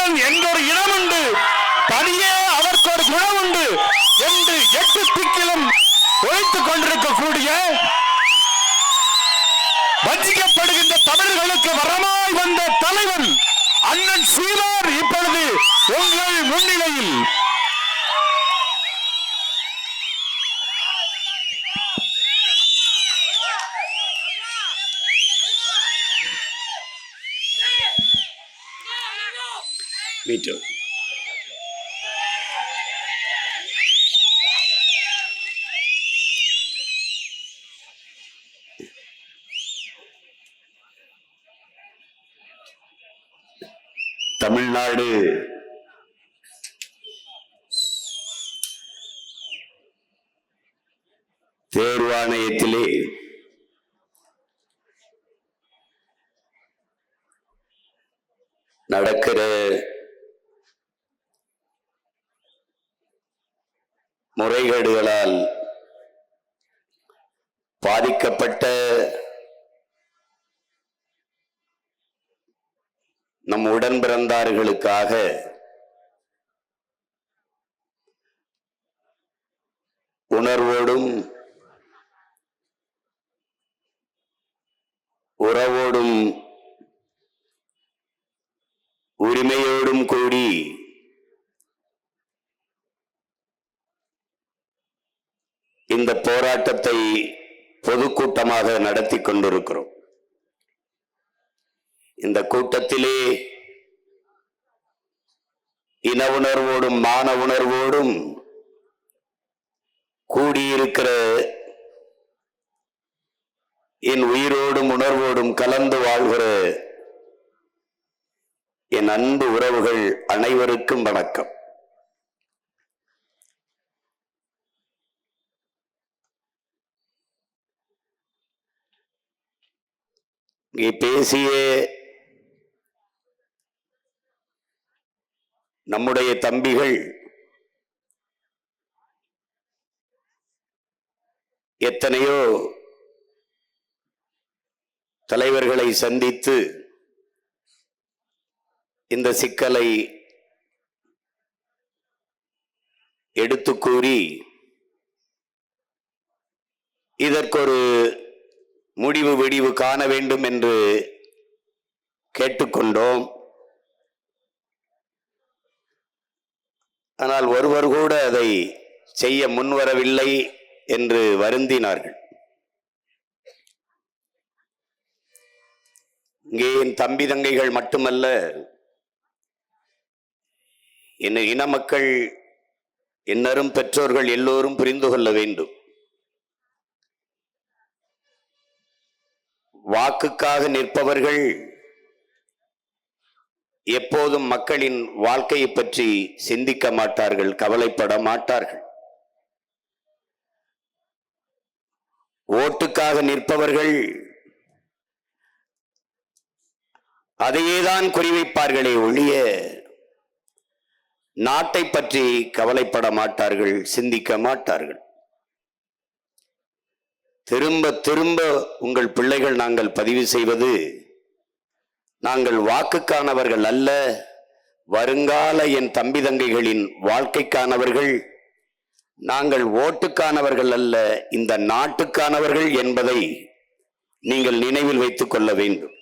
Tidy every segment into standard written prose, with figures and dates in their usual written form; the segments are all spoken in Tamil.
தமிழன் என்றொரு இனம் உண்டு, தனியே அவருக்கு ஒரு குணம் உண்டு என்று 8 திக்கிலும் ஒழித்துக் கொண்டிருக்கக்கூடிய வஞ்சிக்கப்படுகின்ற தமிழர்களுக்கு வரமாய் வந்த தலைவன் அண்ணன் சீமான் இப்பொழுது உங்கள் முன்னிலையில் தமிழ்நாடு தேர்வாணையத்திலே நடக்கிற முறைகேடுகளால் பாதிக்கப்பட்ட நம் உடன் பிறந்தார்களுக்காக உணர்வோடும் உறவோடும் உரிமையோடும் கூடி இந்த போராட்டத்தை பொதுக்கூட்டமாக நடத்தி கொண்டிருக்கிறோம். இந்த கூட்டத்திலே இன உணர்வோடும் மான உணர்வோடும் கூடியிருக்கிற என் உயிரோடும் உணர்வோடும் கலந்து வாழ்கிற என் அன்பு உறவுகள் அனைவருக்கும் வணக்கம். இங்கே பேசிய நம்முடைய தம்பிகள் எத்தனையோ தலைவர்களை சந்தித்து இந்த சிக்கலை எடுத்து கூறி இதற்கொரு முடிவு வெடிவு காண வேண்டும் என்று கேட்டுக்கொண்டோம். ஆனால் ஒருவர் கூட அதை செய்ய முன்வரவில்லை என்று வருந்தினார்கள். இங்கே என் தம்பி தங்கைகள் மட்டுமல்ல, என் இன மக்கள், என்னரும் பெற்றோர்கள் எல்லோரும் புரிந்து கொள்ள வேண்டும். வாக்குக்காக நிற்பவர்கள் எப்போதும் மக்களின் வாழ்க்கையை பற்றி சிந்திக்க மாட்டார்கள், கவலைப்பட மாட்டார்கள். ஓட்டுக்காக நிற்பவர்கள் அதையேதான் குறிவைப்பார்களே ஒழிய நாட்டை பற்றி கவலைப்பட மாட்டார்கள், சிந்திக்க மாட்டார்கள். திரும்ப திரும்ப உங்கள் பிள்ளைகள் நாங்கள் பதிவு செய்வது, நாங்கள் வாக்குக்கானவர்கள் அல்ல, வருங்கால என் தம்பி தங்கைகளின் வாழ்க்கைக்கானவர்கள், நாங்கள் ஓட்டுக்கானவர்கள் அல்ல, இந்த நாட்டுக்கானவர்கள் என்பதை நீங்கள் நினைவில் வைத்துக் கொள்ள வேண்டும்.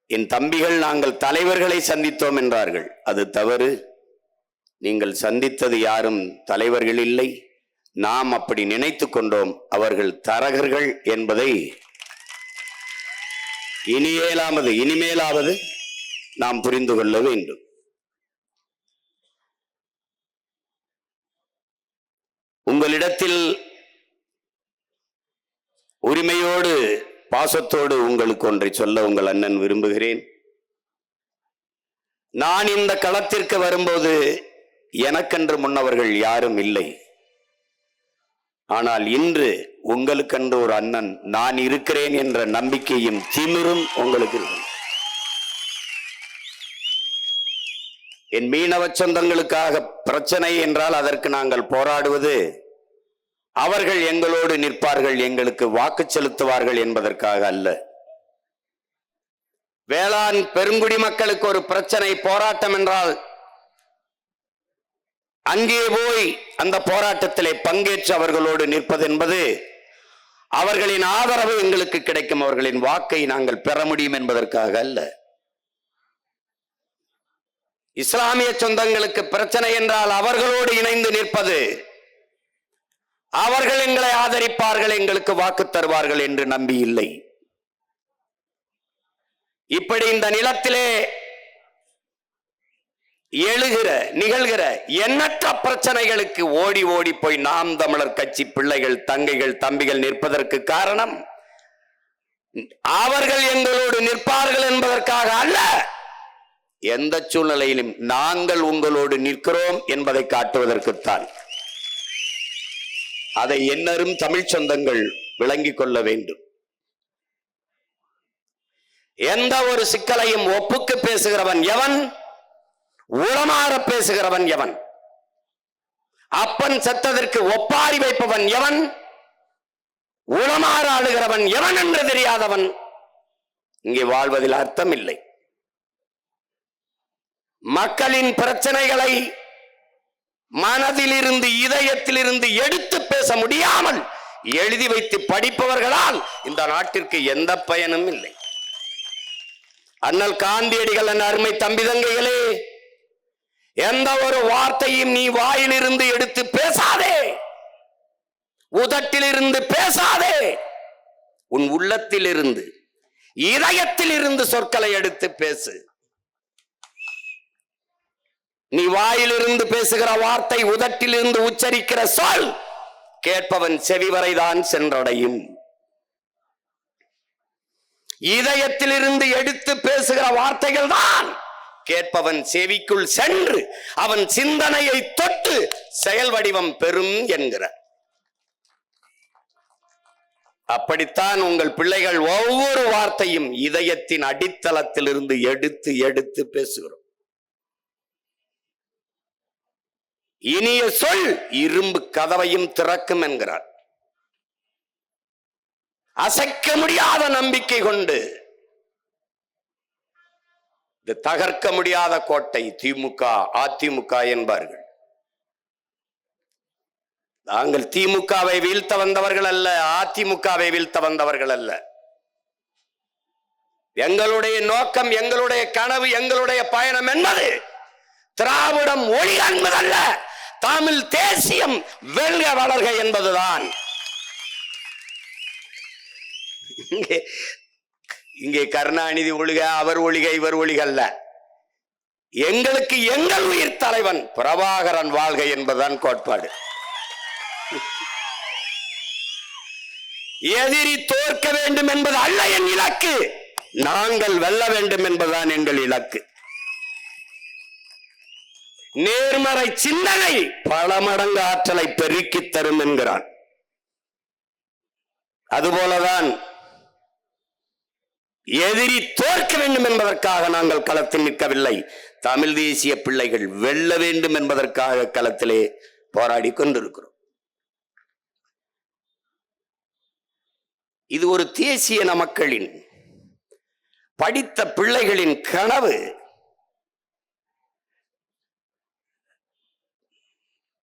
என் தம்பிகள் நாங்கள் தலைவர்களை சந்தித்தோம் என்றார்கள். அது தவறு. நீங்கள் சந்தித்தது யாரும் தலைவர்கள் இல்லை, நாம் அப்படி நினைத்து கொண்டோம். அவர்கள் தரகர்கள் என்பதை இனிமேலாவது நாம் புரிந்து கொள்ள வேண்டும். உங்களிடத்தில் உரிமையோடு பாசத்தோடு உங்களுக்கு ஒன்றை சொல்ல உங்கள் அண்ணன் விரும்புகிறேன். நான் இந்த களத்திற்கு வரும்போது எனக்கென்று முன்னவர்கள் யாரும் இல்லை. ஆனால் இன்று உங்களுக்கென்று ஒரு அண்ணன் நான் இருக்கிறேன் என்ற நம்பிக்கையும் திமிரும் உங்களுக்கு இருக்கும். என் மீனவ சொந்தங்களுக்காக பிரச்சனை என்றால் அதற்கு நாங்கள் போராடுவது அவர்கள் எங்களோடு நிற்பார்கள், எங்களுக்கு வாக்கு செலுத்துவார்கள் என்பதற்காக அல்ல. வேளாண் பெருங்குடி மக்களுக்கு ஒரு பிரச்சனை, போராட்டம் என்றால் அங்கே போய் அந்த போராட்டத்திலே பங்கேற்று அவர்களோடு நிற்பது என்பது அவர்களின் ஆதரவு எங்களுக்கு கிடைக்கும், அவர்களின் வாக்கை நாங்கள் பெற முடியும் என்பதற்காக அல்ல. இஸ்லாமிய சொந்தங்களுக்கு பிரச்சனை என்றால் அவர்களோடு இணைந்து நிற்பது, அவர்கள் எங்களை ஆதரிப்பார்கள், எங்களுக்கு வாக்கு தருவார்கள் என்று நம்பி இல்லை. இப்படி இந்த நிலத்திலே எழுகிற நிகழ்கிற எண்ணற்ற பிரச்சனைகளுக்கு ஓடி ஓடி போய் நாம் தமிழர் கட்சி பிள்ளைகள், தங்கைகள், தம்பிகள் நிற்பதற்கு காரணம் அவர்கள் எங்களோடு நிற்பார்கள் என்பதற்காக அல்ல, எந்த சூழ்நிலையிலும் நாங்கள் உங்களோடு நிற்கிறோம் என்பதை காட்டுவதற்குத்தான். அதை எண்ணரும் தமிழ் சொந்தங்கள் விளங்கிக் கொள்ள வேண்டும். எந்த ஒரு சிக்கலையும் ஒப்புக்கு பேசுகிறவன் எவன், உளமாற பேசுகிறவன் எவன், அப்பன் செத்ததற்கு ஒப்பாரி வைப்பவன் எவன், உளமாற ஆளுகிறவன் எவன் என்று தெரியாதவன் இங்கே வாழ்வதில் அர்த்தம் இல்லை. மக்களின் பிரச்சனைகளை மனதிலிருந்து, இதயத்திலிருந்து எடுத்து பேச முடியாமல் எழுதி வைத்து படிப்பவர்களால் இந்த நாட்டிற்கு எந்த பயனும் இல்லை. அண்ணல் காந்தியடிகள், என் அருமை தம்பி தங்கைகளே, எந்த ஒரு வார்த்தையும் நீ வாயிலிருந்து எடுத்து பேசாதே, உதட்டிலிருந்து பேசாதே, உன் உள்ளத்திலிருந்து, இதயத்தில் இருந்து சொற்களை எடுத்து பேசு. நீ வாயிலிருந்து பேசுகிற வார்த்தை, உதட்டிலிருந்து உச்சரிக்கிற சொல் கேட்பவன் செவிவரைதான் சென்றடையும். இதயத்திலிருந்து எடுத்து பேசுகிற வார்த்தைகள் தான் கேட்பவன் செவிக்குள் சென்று அவன் சிந்தனையை தொட்டு செயல் வடிவம் பெறும் என்கிற. அப்படித்தான் உங்கள் பிள்ளைகள் ஒவ்வொரு வார்த்தையும் இதயத்தின் அடித்தளத்திலிருந்து எடுத்து எடுத்து பேசுகிறோம். இனிய சொல் இரும்பு கதவையும் திறக்கும் என்கிறார். அசைக்க முடியாத நம்பிக்கை கொண்டு இது தகர்க்க முடியாத கோட்டை திமுக, அதிமுக என்பார்கள். நாங்கள் திமுகவை வீழ்த்த வந்தவர்கள் அல்ல, அதிமுகவை வீழ்த்த வந்தவர்கள் அல்ல. எங்களுடைய நோக்கம், எங்களுடைய கனவு, எங்களுடைய பயணம் என்பது திராவிடம் ஒளி என்பதல்ல, தமிழ் தேசியம் வெல்க வளர்க என்பதுதான். இங்கே கருணாநிதி ஒழிக, அவர் ஒழிக, இவர் ஒழிக அல்ல. எங்களுக்கு எங்கள் உயிர் தலைவன் பிரபாகரன் வாழ்க என்பதுதான் கோட்பாடு. எதிரி தோற்க வேண்டும் என்பது அல்ல என் இலக்கு, நாங்கள் வெல்ல வேண்டும் என்பதுதான் எங்கள் இலக்கு. நேர்மறை சிந்தனை பல மடங்கு ஆற்றலை பெருக்கி தரும் என்கிறான். அதுபோலதான் எதிரி தோற்க வேண்டும் என்பதற்காக நாங்கள் களத்தில் நிற்கவில்லை, தமிழ் தேசிய பிள்ளைகள் வெல்ல வேண்டும் என்பதற்காக களத்திலே போராடி கொண்டிருக்கிறோம். இது ஒரு தேசிய மக்களின், படித்த பிள்ளைகளின் கனவு.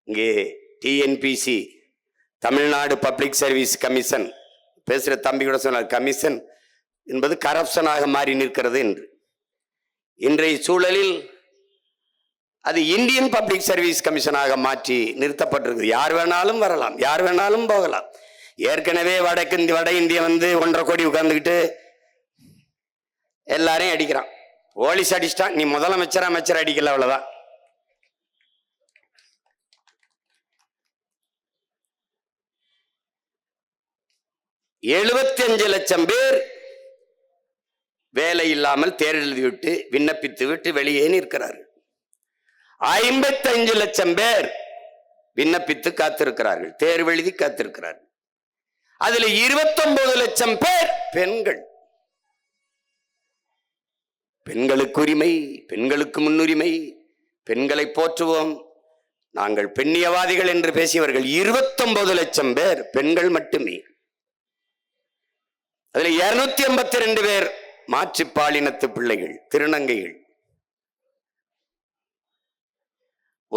இங்கே TNPSC, Tamil Nadu public service commission பேசுற தம்பி கூட சொன்னார், கமிஷன் என்பது கரப்ஷனாக மாறி நிற்கிறது என்று. இன்றைய சூழலில் அது இந்தியன் பப்ளிக் சர்வீஸ் கமிஷனாக மாற்றி நிறுத்தப்பட்டிருக்கு. யார் வேணாலும் வரலாம், யார் வேணாலும் போகலாம். ஏற்கனவே வட இந்தியா வந்து 1.5 கோடி உட்கார்ந்துக்கிட்டு எல்லாரையும் அடிக்கிறான். போலீஸ் அடிச்சிட்டான், நீ முதலமைச்சர் அமைச்சர் அடிக்கல, அவ்வளவுதான். $75 லட்சம் பேர் வேலை இல்லாமல் தேர்வு எழுதிவிட்டு விண்ணப்பித்து விட்டு வெளியே நிற்கிறார்கள். 55 லட்சம் பேர் விண்ணப்பித்து காத்திருக்கிறார்கள், தேர்வு எழுதி காத்திருக்கிறார்கள். அதுல 29 லட்சம் பேர் பெண்கள். பெண்களுக்கு உரிமை, பெண்களுக்கு முன்னுரிமை, பெண்களை போற்றுவோம், நாங்கள் பெண்ணியவாதிகள் என்று பேசியவர்கள் 29 லட்சம் பேர் பெண்கள் மட்டுமே. அதுல 282 பேர் மாற்றுப்பாலினத்து பிள்ளைகள், திருநங்கைகள்.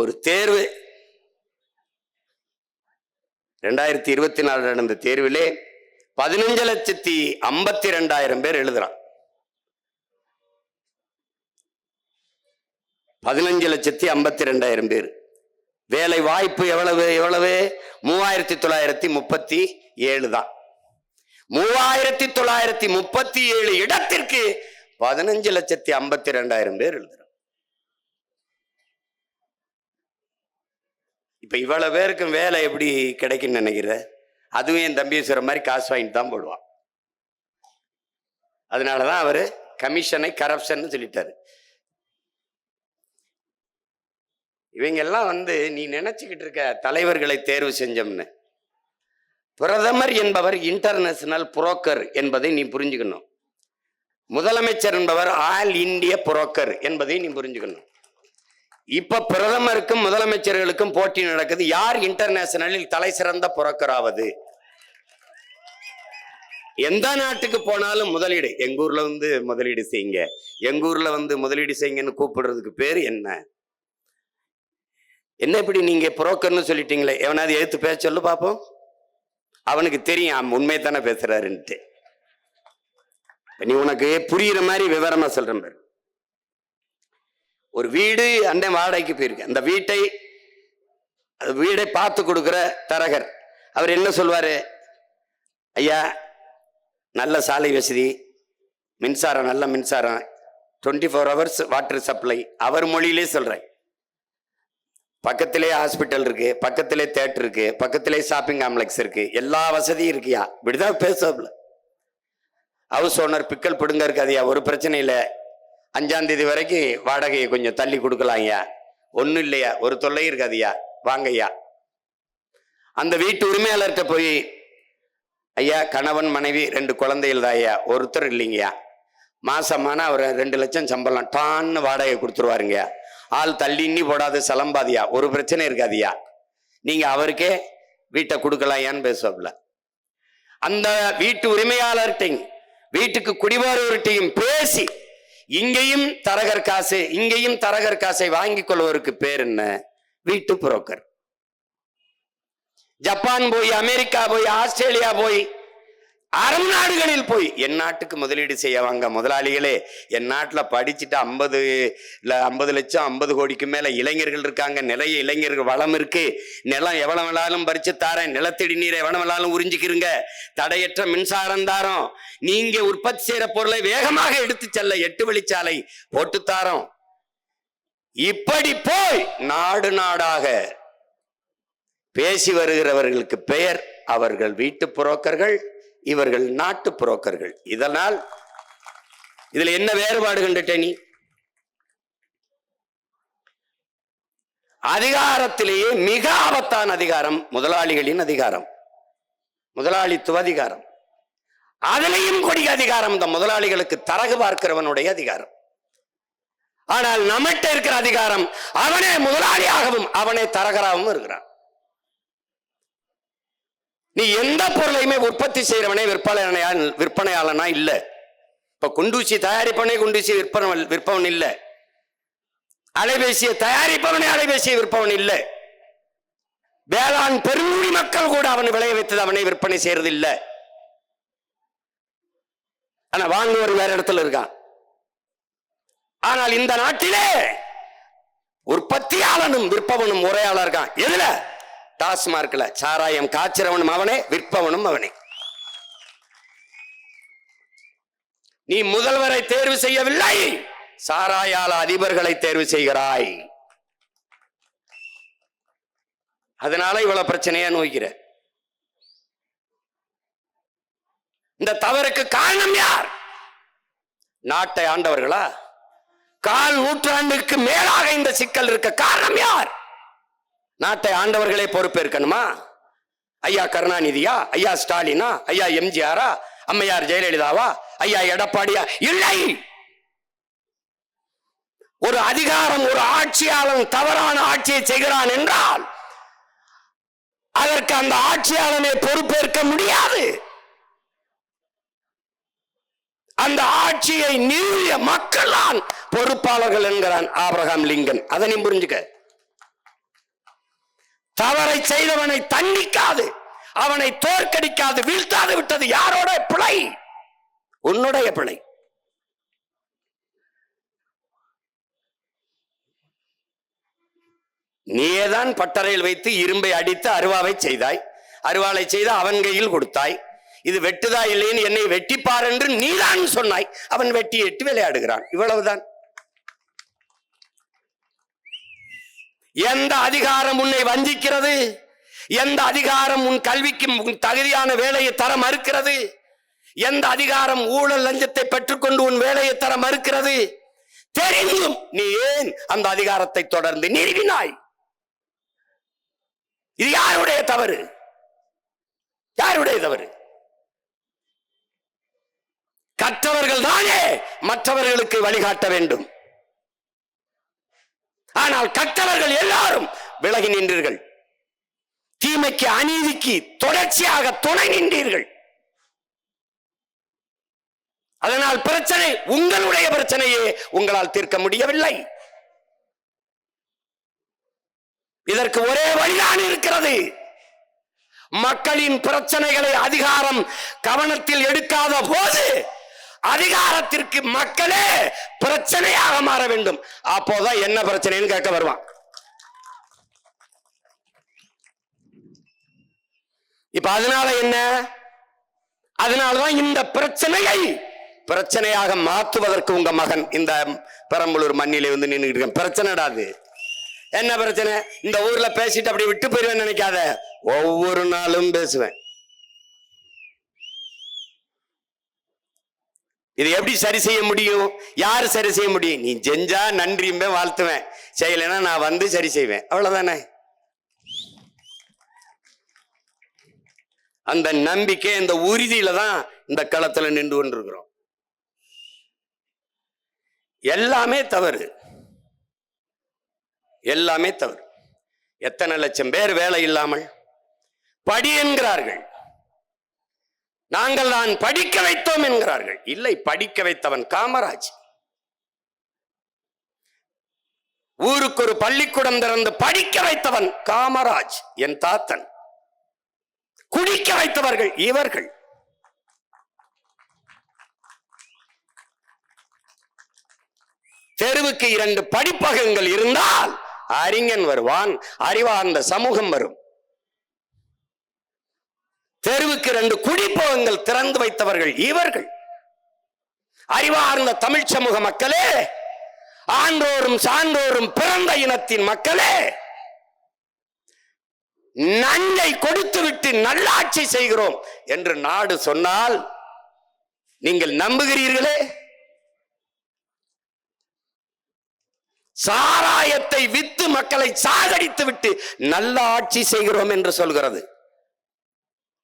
ஒரு தேர்வு 2024 நடந்த தேர்விலே 15,52,000 பேர் எழுதுறான். 15,52,000 பேர். வேலை வாய்ப்பு எவ்வளவு? 3,937 தான். 3,937 இடத்திற்கு 15,52,000 பேர் எழுதுறாங்க. இப்ப இவ்வளவு பேருக்கும் வேலை எப்படி கிடைக்குன்னு நினைக்கிற? அதுவும் என் தம்பி சொல்ற மாதிரி காசு வாங்கிட்டு தான் போடுவான். அதனாலதான் அவரு கமிஷனை கரப்ஷன் சொல்லிட்டாரு. இவங்க எல்லாம் நீ நினைச்சுக்கிட்டு இருக்க தலைவர்களை தேர்வு செஞ்சோம்னு. பிரதமர் என்பவர் இன்டர்நேஷனல் புரோக்கர் என்பதை நீ புரிஞ்சுக்கணும். முதலமைச்சர் என்பவர் ஆல் இந்திய புரோக்கர் என்பதை நீ புரிஞ்சுக்கணும். இப்ப பிரதமருக்கும் முதலமைச்சர்களுக்கும் போட்டி நடக்குது. யார் இன்டர்நேஷனலில் தலை சிறந்த புரோக்கர் ஆவது? எந்த நாட்டுக்கு போனாலும் முதலீடு. எங்க ஊர்ல முதலீடு செய்யுங்க, எங்க ஊர்ல முதலீடு செய்யுங்கன்னு கூப்பிடுறதுக்கு பேரு என்ன? என்ன இப்படி நீங்க புரோக்கர்னு சொல்லிட்டீங்களே, எவனாவது எடுத்து பேச சொல்லு பாப்போம். அவனுக்கு தெரியும் உண்மை தானே பேசுறாருன்ட்டு. நீ உனக்கு புரியுற மாதிரி விவரமா சொல்றேன் பாரு. ஒரு வீடு அண்ணன் வாடகைக்கு போயிருக்கு. அந்த வீடை பார்த்து கொடுக்கிற தரகர் அவர் என்ன சொல்வாரு? ஐயா, நல்ல சாலை வசதி, மின்சாரம், நல்ல மின்சாரம், 24 hours வாட்டர் சப்ளை. அவர் மொழியிலே சொல்றேன். பக்கத்திலே ஹாஸ்பிட்டல் இருக்கு, பக்கத்திலே தியேட்டர் இருக்கு, பக்கத்திலே ஷாப்பிங் காம்ப்ளெக்ஸ் இருக்கு, எல்லா வசதியும் இருக்கியா. இப்படிதான் பேசுவாப்ல. ஹவுஸ் ஓனர் பிக்கல் பிடுங்க இருக்காதியா, ஒரு பிரச்சனை இல்லை, 5ஆம் தேதி வரைக்கும் வாடகையை கொஞ்சம் தள்ளி கொடுக்கலாம்யா, ஒன்றும் இல்லையா, ஒரு தொல்லை இருக்காதியா, வாங்கய்யா. அந்த வீட்டு உரிமையாளர்கிட்ட போய், ஐயா கணவன் மனைவி 2 குழந்தைகள் தான் ஐயா, ஒருத்தர் இல்லைங்கய்யா, மாசமான ஒரு 2 லட்சம் சம்பளம் டான்னு வாடகை கொடுத்துருவாருங்கய்யா, ஆள் தள்ளின்னி போடாது சலம்பாதியா, ஒரு பிரச்சனை இருக்காதியா, நீங்க அவருக்கே வீட்டை கொடுக்கலாம்யான்னு பேசுவாப்ல. அந்த வீட்டு உரிமையாளர்கிட்டையும் வீட்டுக்கு குடிவரவர்கிட்டையும் பேசி இங்கேயும் தரகர் காசு, இங்கேயும் தரகர் காசை வாங்கிக் கொள்வதற்கு பேர் என்ன? வீட்டு புரோக்கர். ஜப்பான் போய், அமெரிக்கா போய், ஆஸ்திரேலியா போய், அரபு நாடுகளில் போய் என் நாட்டுக்கு முதலீடு செய்ய வாங்க முதலாளிகளே. என் நாட்டில் படிச்சுட்டு 50 லட்சம் 50 கோடிக்கு மேல இளைஞர்கள் இருக்காங்க. நிறைய இளைஞர்கள் வளம் இருக்கு. நிலம் எவ்வளவு வேணாலும் பறிச்சு தாரேன், நிலத்தடி நீரை எவ்வளவு வேணாலும் உறிஞ்சிக்கிறங்க, தடையற்ற மின்சாரம் தாரோம், நீங்க உற்பத்தி செய்யற பொருளை வேகமாக எடுத்து செல்ல 8 வழிச்சாலை போட்டு தாரோம். இப்படி போய் நாடு நாடாக பேசி வருகிறவர்களுக்கு பெயர் அவர்கள் வீட்டு புரோக்கர்கள், இவர்கள் நாட்டு புரோக்கர்கள். இதனால் இதுல என்ன வேறுபாடு கண்டுட்ட நீ? அதிகாரத்திலேயே மிக ஆபத்தான அதிகாரம் முதலாளிகளின் அதிகாரம், முதலாளித்துவ அதிகாரம். அதிலையும் கொடிய அதிகாரம் இந்த முதலாளிகளுக்கு தரகு பார்க்கிறவனுடைய அதிகாரம். ஆனால் நம்மகிட்ட இருக்கிற அதிகாரம், அவனே முதலாளியாகவும் அவனே தரகராகவும் இருக்கிறான். நீ எந்த பொருளையுமே உற்பத்தி செய்யறவனே விற்பனையாளனா இல்ல. இப்ப குண்டூசி தயாரிப்பவனே குண்டூசி விற்பவன் இல்ல, அலைபேசியை தயாரிப்பவனே அலைபேசியை விற்பவன் இல்ல, வேளாண் பெருங்குடி மக்கள் கூட அவனை விளைய வைத்தது அவனை விற்பனை செய்யறது இல்ல. ஆனா வாங்குவோர் வேற இடத்துல இருக்கான். ஆனால் இந்த நாட்டிலே உற்பத்தியாளனும் விற்பவனும் ஒரே ஆளா இருக்கான். எதுல? டாஸ்மார்க்ல சாராயம் காய்ச்சறவனும் அவனே, விற்பவனும் அவனே. நீ முதல்வரை தேர்வு செய்யவில்லை, சாராயால அதிபர்களை தேர்வு செய்கிறாய். அதனால இவ்வளவு பிரச்சனையா நோய்கிற. இந்த தவறுக்கு காரணம் யார்? நாட்டை ஆண்டவர்களா? 1/4 நூற்றாண்டுக்கு மேலாக இந்த சிக்கல் இருக்க காரணம் யார்? நாட்டை ஆண்டவர்களே பொறுப்பேற்கணுமா? ஐயா கருணாநிதியா, ஐயா ஸ்டாலினா, ஐயா எம்ஜிஆரா, அம்மையார் ஜெயலலிதாவா, ஐயா எடப்பாடியா? இல்லை. ஒரு அதிகாரம், ஒரு ஆட்சியாளன் தவறான ஆட்சியை செய்கிறான் என்றால் அதற்கு அந்த ஆட்சியாளனை பொறுப்பேற்க முடியாது. அந்த ஆட்சியை நிறுவிய மக்கள் தான் பொறுப்பாளர்கள் என்கிறான் ஆபிரகாம் லிங்கன். அதை நீ புரிஞ்சுக்க. தவறை செய்தவனை தண்டிக்காது, அவனை தோற்கடிக்காது, வீழ்த்தாது விட்டது யாரோட பிழை? உன்னுடைய பிழை. நீதான் பட்டறையில் வைத்து இரும்பை அடித்து அருவாவை செய்தாய். அருவாளை செய்து அவன் கையில் கொடுத்தாய். இது வெட்டுதா இல்லைன்னு என்னை வெட்டிப்பார் என்று நீதான் சொன்னாய். அவன் வெட்டி எட்டு விளையாடுகிறான். இவ்வளவுதான். எந்த அதிகாரம் உன்னை வஞ்சிக்கிறது? எந்த அதிகாரம் உன் கல்விக்கு தகுதியான வேலையை தர மறுக்கிறது? எந்த அதிகாரம் ஊழல் லஞ்சத்தை பெற்றுக்கொண்டு உன் வேலையை தர மறுக்கிறது? தெரிந்தும் நீ ஏன் அந்த அதிகாரத்தை தொடர்ந்து நிறுவினாய்? இது யாருடைய தவறு? யாருடைய தவறு? கற்றவர்கள் தானே மற்றவர்களுக்கு வழிகாட்ட வேண்டும். ஆனால் கற்றவர்கள் எல்லாரும் விலகி நின்றீர்கள். தீமைக்கு, அநீதிக்கு தொடர்ச்சியாக துணை நின்றீர்கள். அதனால் பிரச்சனை உங்களுடைய பிரச்சனையே உங்களால் தீர்க்க முடியவில்லை. இதற்கு ஒரே வழிதான் இருக்கிறது. மக்களின் பிரச்சனைகளை அதிகாரம் கவனத்தில் எடுக்காத போது அதிகாரத்திற்கு மக்களே பிரச்சனையாக மாற வேண்டும். அப்போதான் என்ன பிரச்சனைன்னு கேட்க வருவான். இப்ப அதனால என்ன? அதனாலதான் இந்த பிரச்சனையை பிரச்சனையாக மாற்றுவதற்கு உங்க மகன் இந்த பெரம்பலூர் மண்ணிலே வந்து நின்றுட்டு பிரச்சனைடாது. என்ன பிரச்சனை? இந்த ஊர்ல பேசிட்டு அப்படி விட்டு போயிருவேன் நினைக்காத. ஒவ்வொரு நாளும் பேசுவேன். இது எப்படி சரி செய்ய முடியும்? யாரு சரி செய்ய முடியும்? நீ செஞ்சா நன்றியுமே வாழ்த்துவேன், செய்யலைன்னா நான் வந்து சரி செய்வேன். அவ்வளவுதானே. அந்த நம்பிக்கை, இந்த உறுதியில தான் இந்த களத்துல நின்று கொண்டிருக்கிறோம். எல்லாமே தவறு, எல்லாமே தவறு. எத்தனை லட்சம் பேர் வேலை இல்லாமல் படி என்கிறார்கள். நாங்கள் தான் படிக்க வைத்தோம் என்கிறார்கள். இல்லை, படிக்க வைத்தவன் காமராஜ். ஊருக்கு ஒரு பள்ளிக்கூடம் திறந்து படிக்க வைத்தவன் காமராஜ், என் தாத்தன். குடிக்க வைத்தவர்கள் இவர்கள். தெருவுக்கு 2 படிப்பகங்கள் இருந்தால் அறிஞன் வருவான், அறிவார்ந்த சமூகம் வரும். தெருவுக்கு 2 குடிப்பகங்கள் திறந்து வைத்தவர்கள் இவர்கள். அறிவார்ந்த தமிழ் சமூக மக்களே, ஆண்டோரும் சான்றோரும் பிறந்த இனத்தின் மக்களே, நன்மை கொடுத்துவிட்டு நல்லாட்சி செய்கிறோம் என்று நாடு சொன்னால் நீங்கள் நம்புகிறீர்களே? சாராயத்தை வித்து மக்களை சாகடித்து விட்டு நல்ல ஆட்சி செய்கிறோம் என்று சொல்கிறது.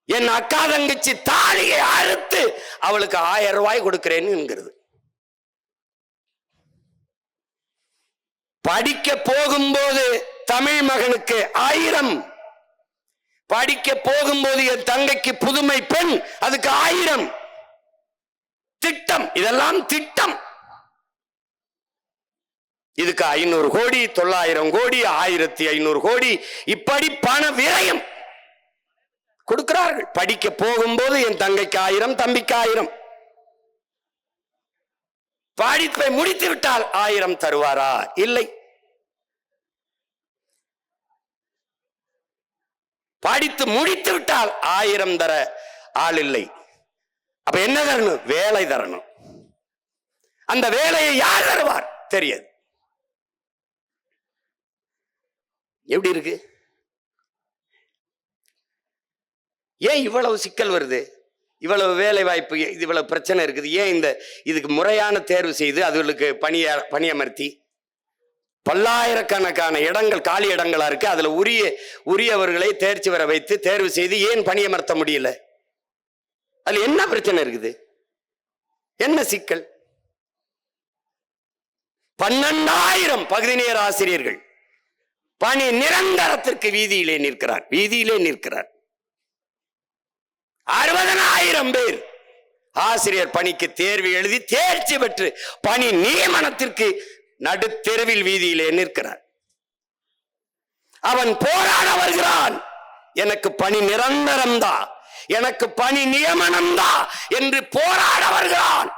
என் அக்கா தங்கச்சி தாலியை அறுத்து அவளுக்கு 1000 ரூபாய் கொடுக்கிறேன் என்கிறது. படிக்க போகும்போது தமிழ் மகனுக்கு 1000, படிக்க போகும்போது என் தங்கைக்கு புதுமை பெண், அதுக்கு 1000. திட்டம், இதெல்லாம் திட்டம். இதுக்கு 500 கோடி, 900 கோடி, 1500 கோடி, இப்படி பண விரயம் கொடுக்கிறார்கள். படிக்க போகும்போது என் தங்கைக்கு 1000, தம்பிக்கு 1000. படிப்பை முடித்து விட்டால் 1000 தருவாரா? இல்லை. படித்து முடித்து விட்டால் 1000 தர ஆள் இல்லை. அப்ப என்ன தரணும்? வேலை தரணும். அந்த வேலையை யார் தருவார்? தெரியாது. எப்படி இருக்கு? ஏன் இவ்வளவு சிக்கல் வருது? இவ்வளவு வேலை வாய்ப்பு, இவ்வளவு பிரச்சனை இருக்குது. ஏன் இதுக்கு முறையான தேர்வு செய்து அதுகளுக்கு பணியமர்த்தி பல்லாயிரக்கணக்கான இடங்கள் காலி இடங்களா இருக்கு, அதுல உரியவர்களை தேர்ச்சி வர வைத்து தேர்வு செய்து ஏன் பணியமர்த்த முடியல? அதுல என்ன பிரச்சனை இருக்குது? என்ன சிக்கல்? 12,000 பகுதி நேர ஆசிரியர்கள் பணி நிரந்தரத்திற்கு வீதியிலே நிற்கிறார். 60,000 பேர் ஆசிரியர் பணிக்கு தேர்வு எழுதி தேர்ச்சி பெற்று பணி நியமனத்திற்கு நடுத்தெருவில் வீதியிலே நிற்கிறார். அவன் போராட வருகிறான். எனக்கு பணி நிரந்தரம் தான், எனக்கு பணி நியமனம் தான் என்று போராட வருகிறான்.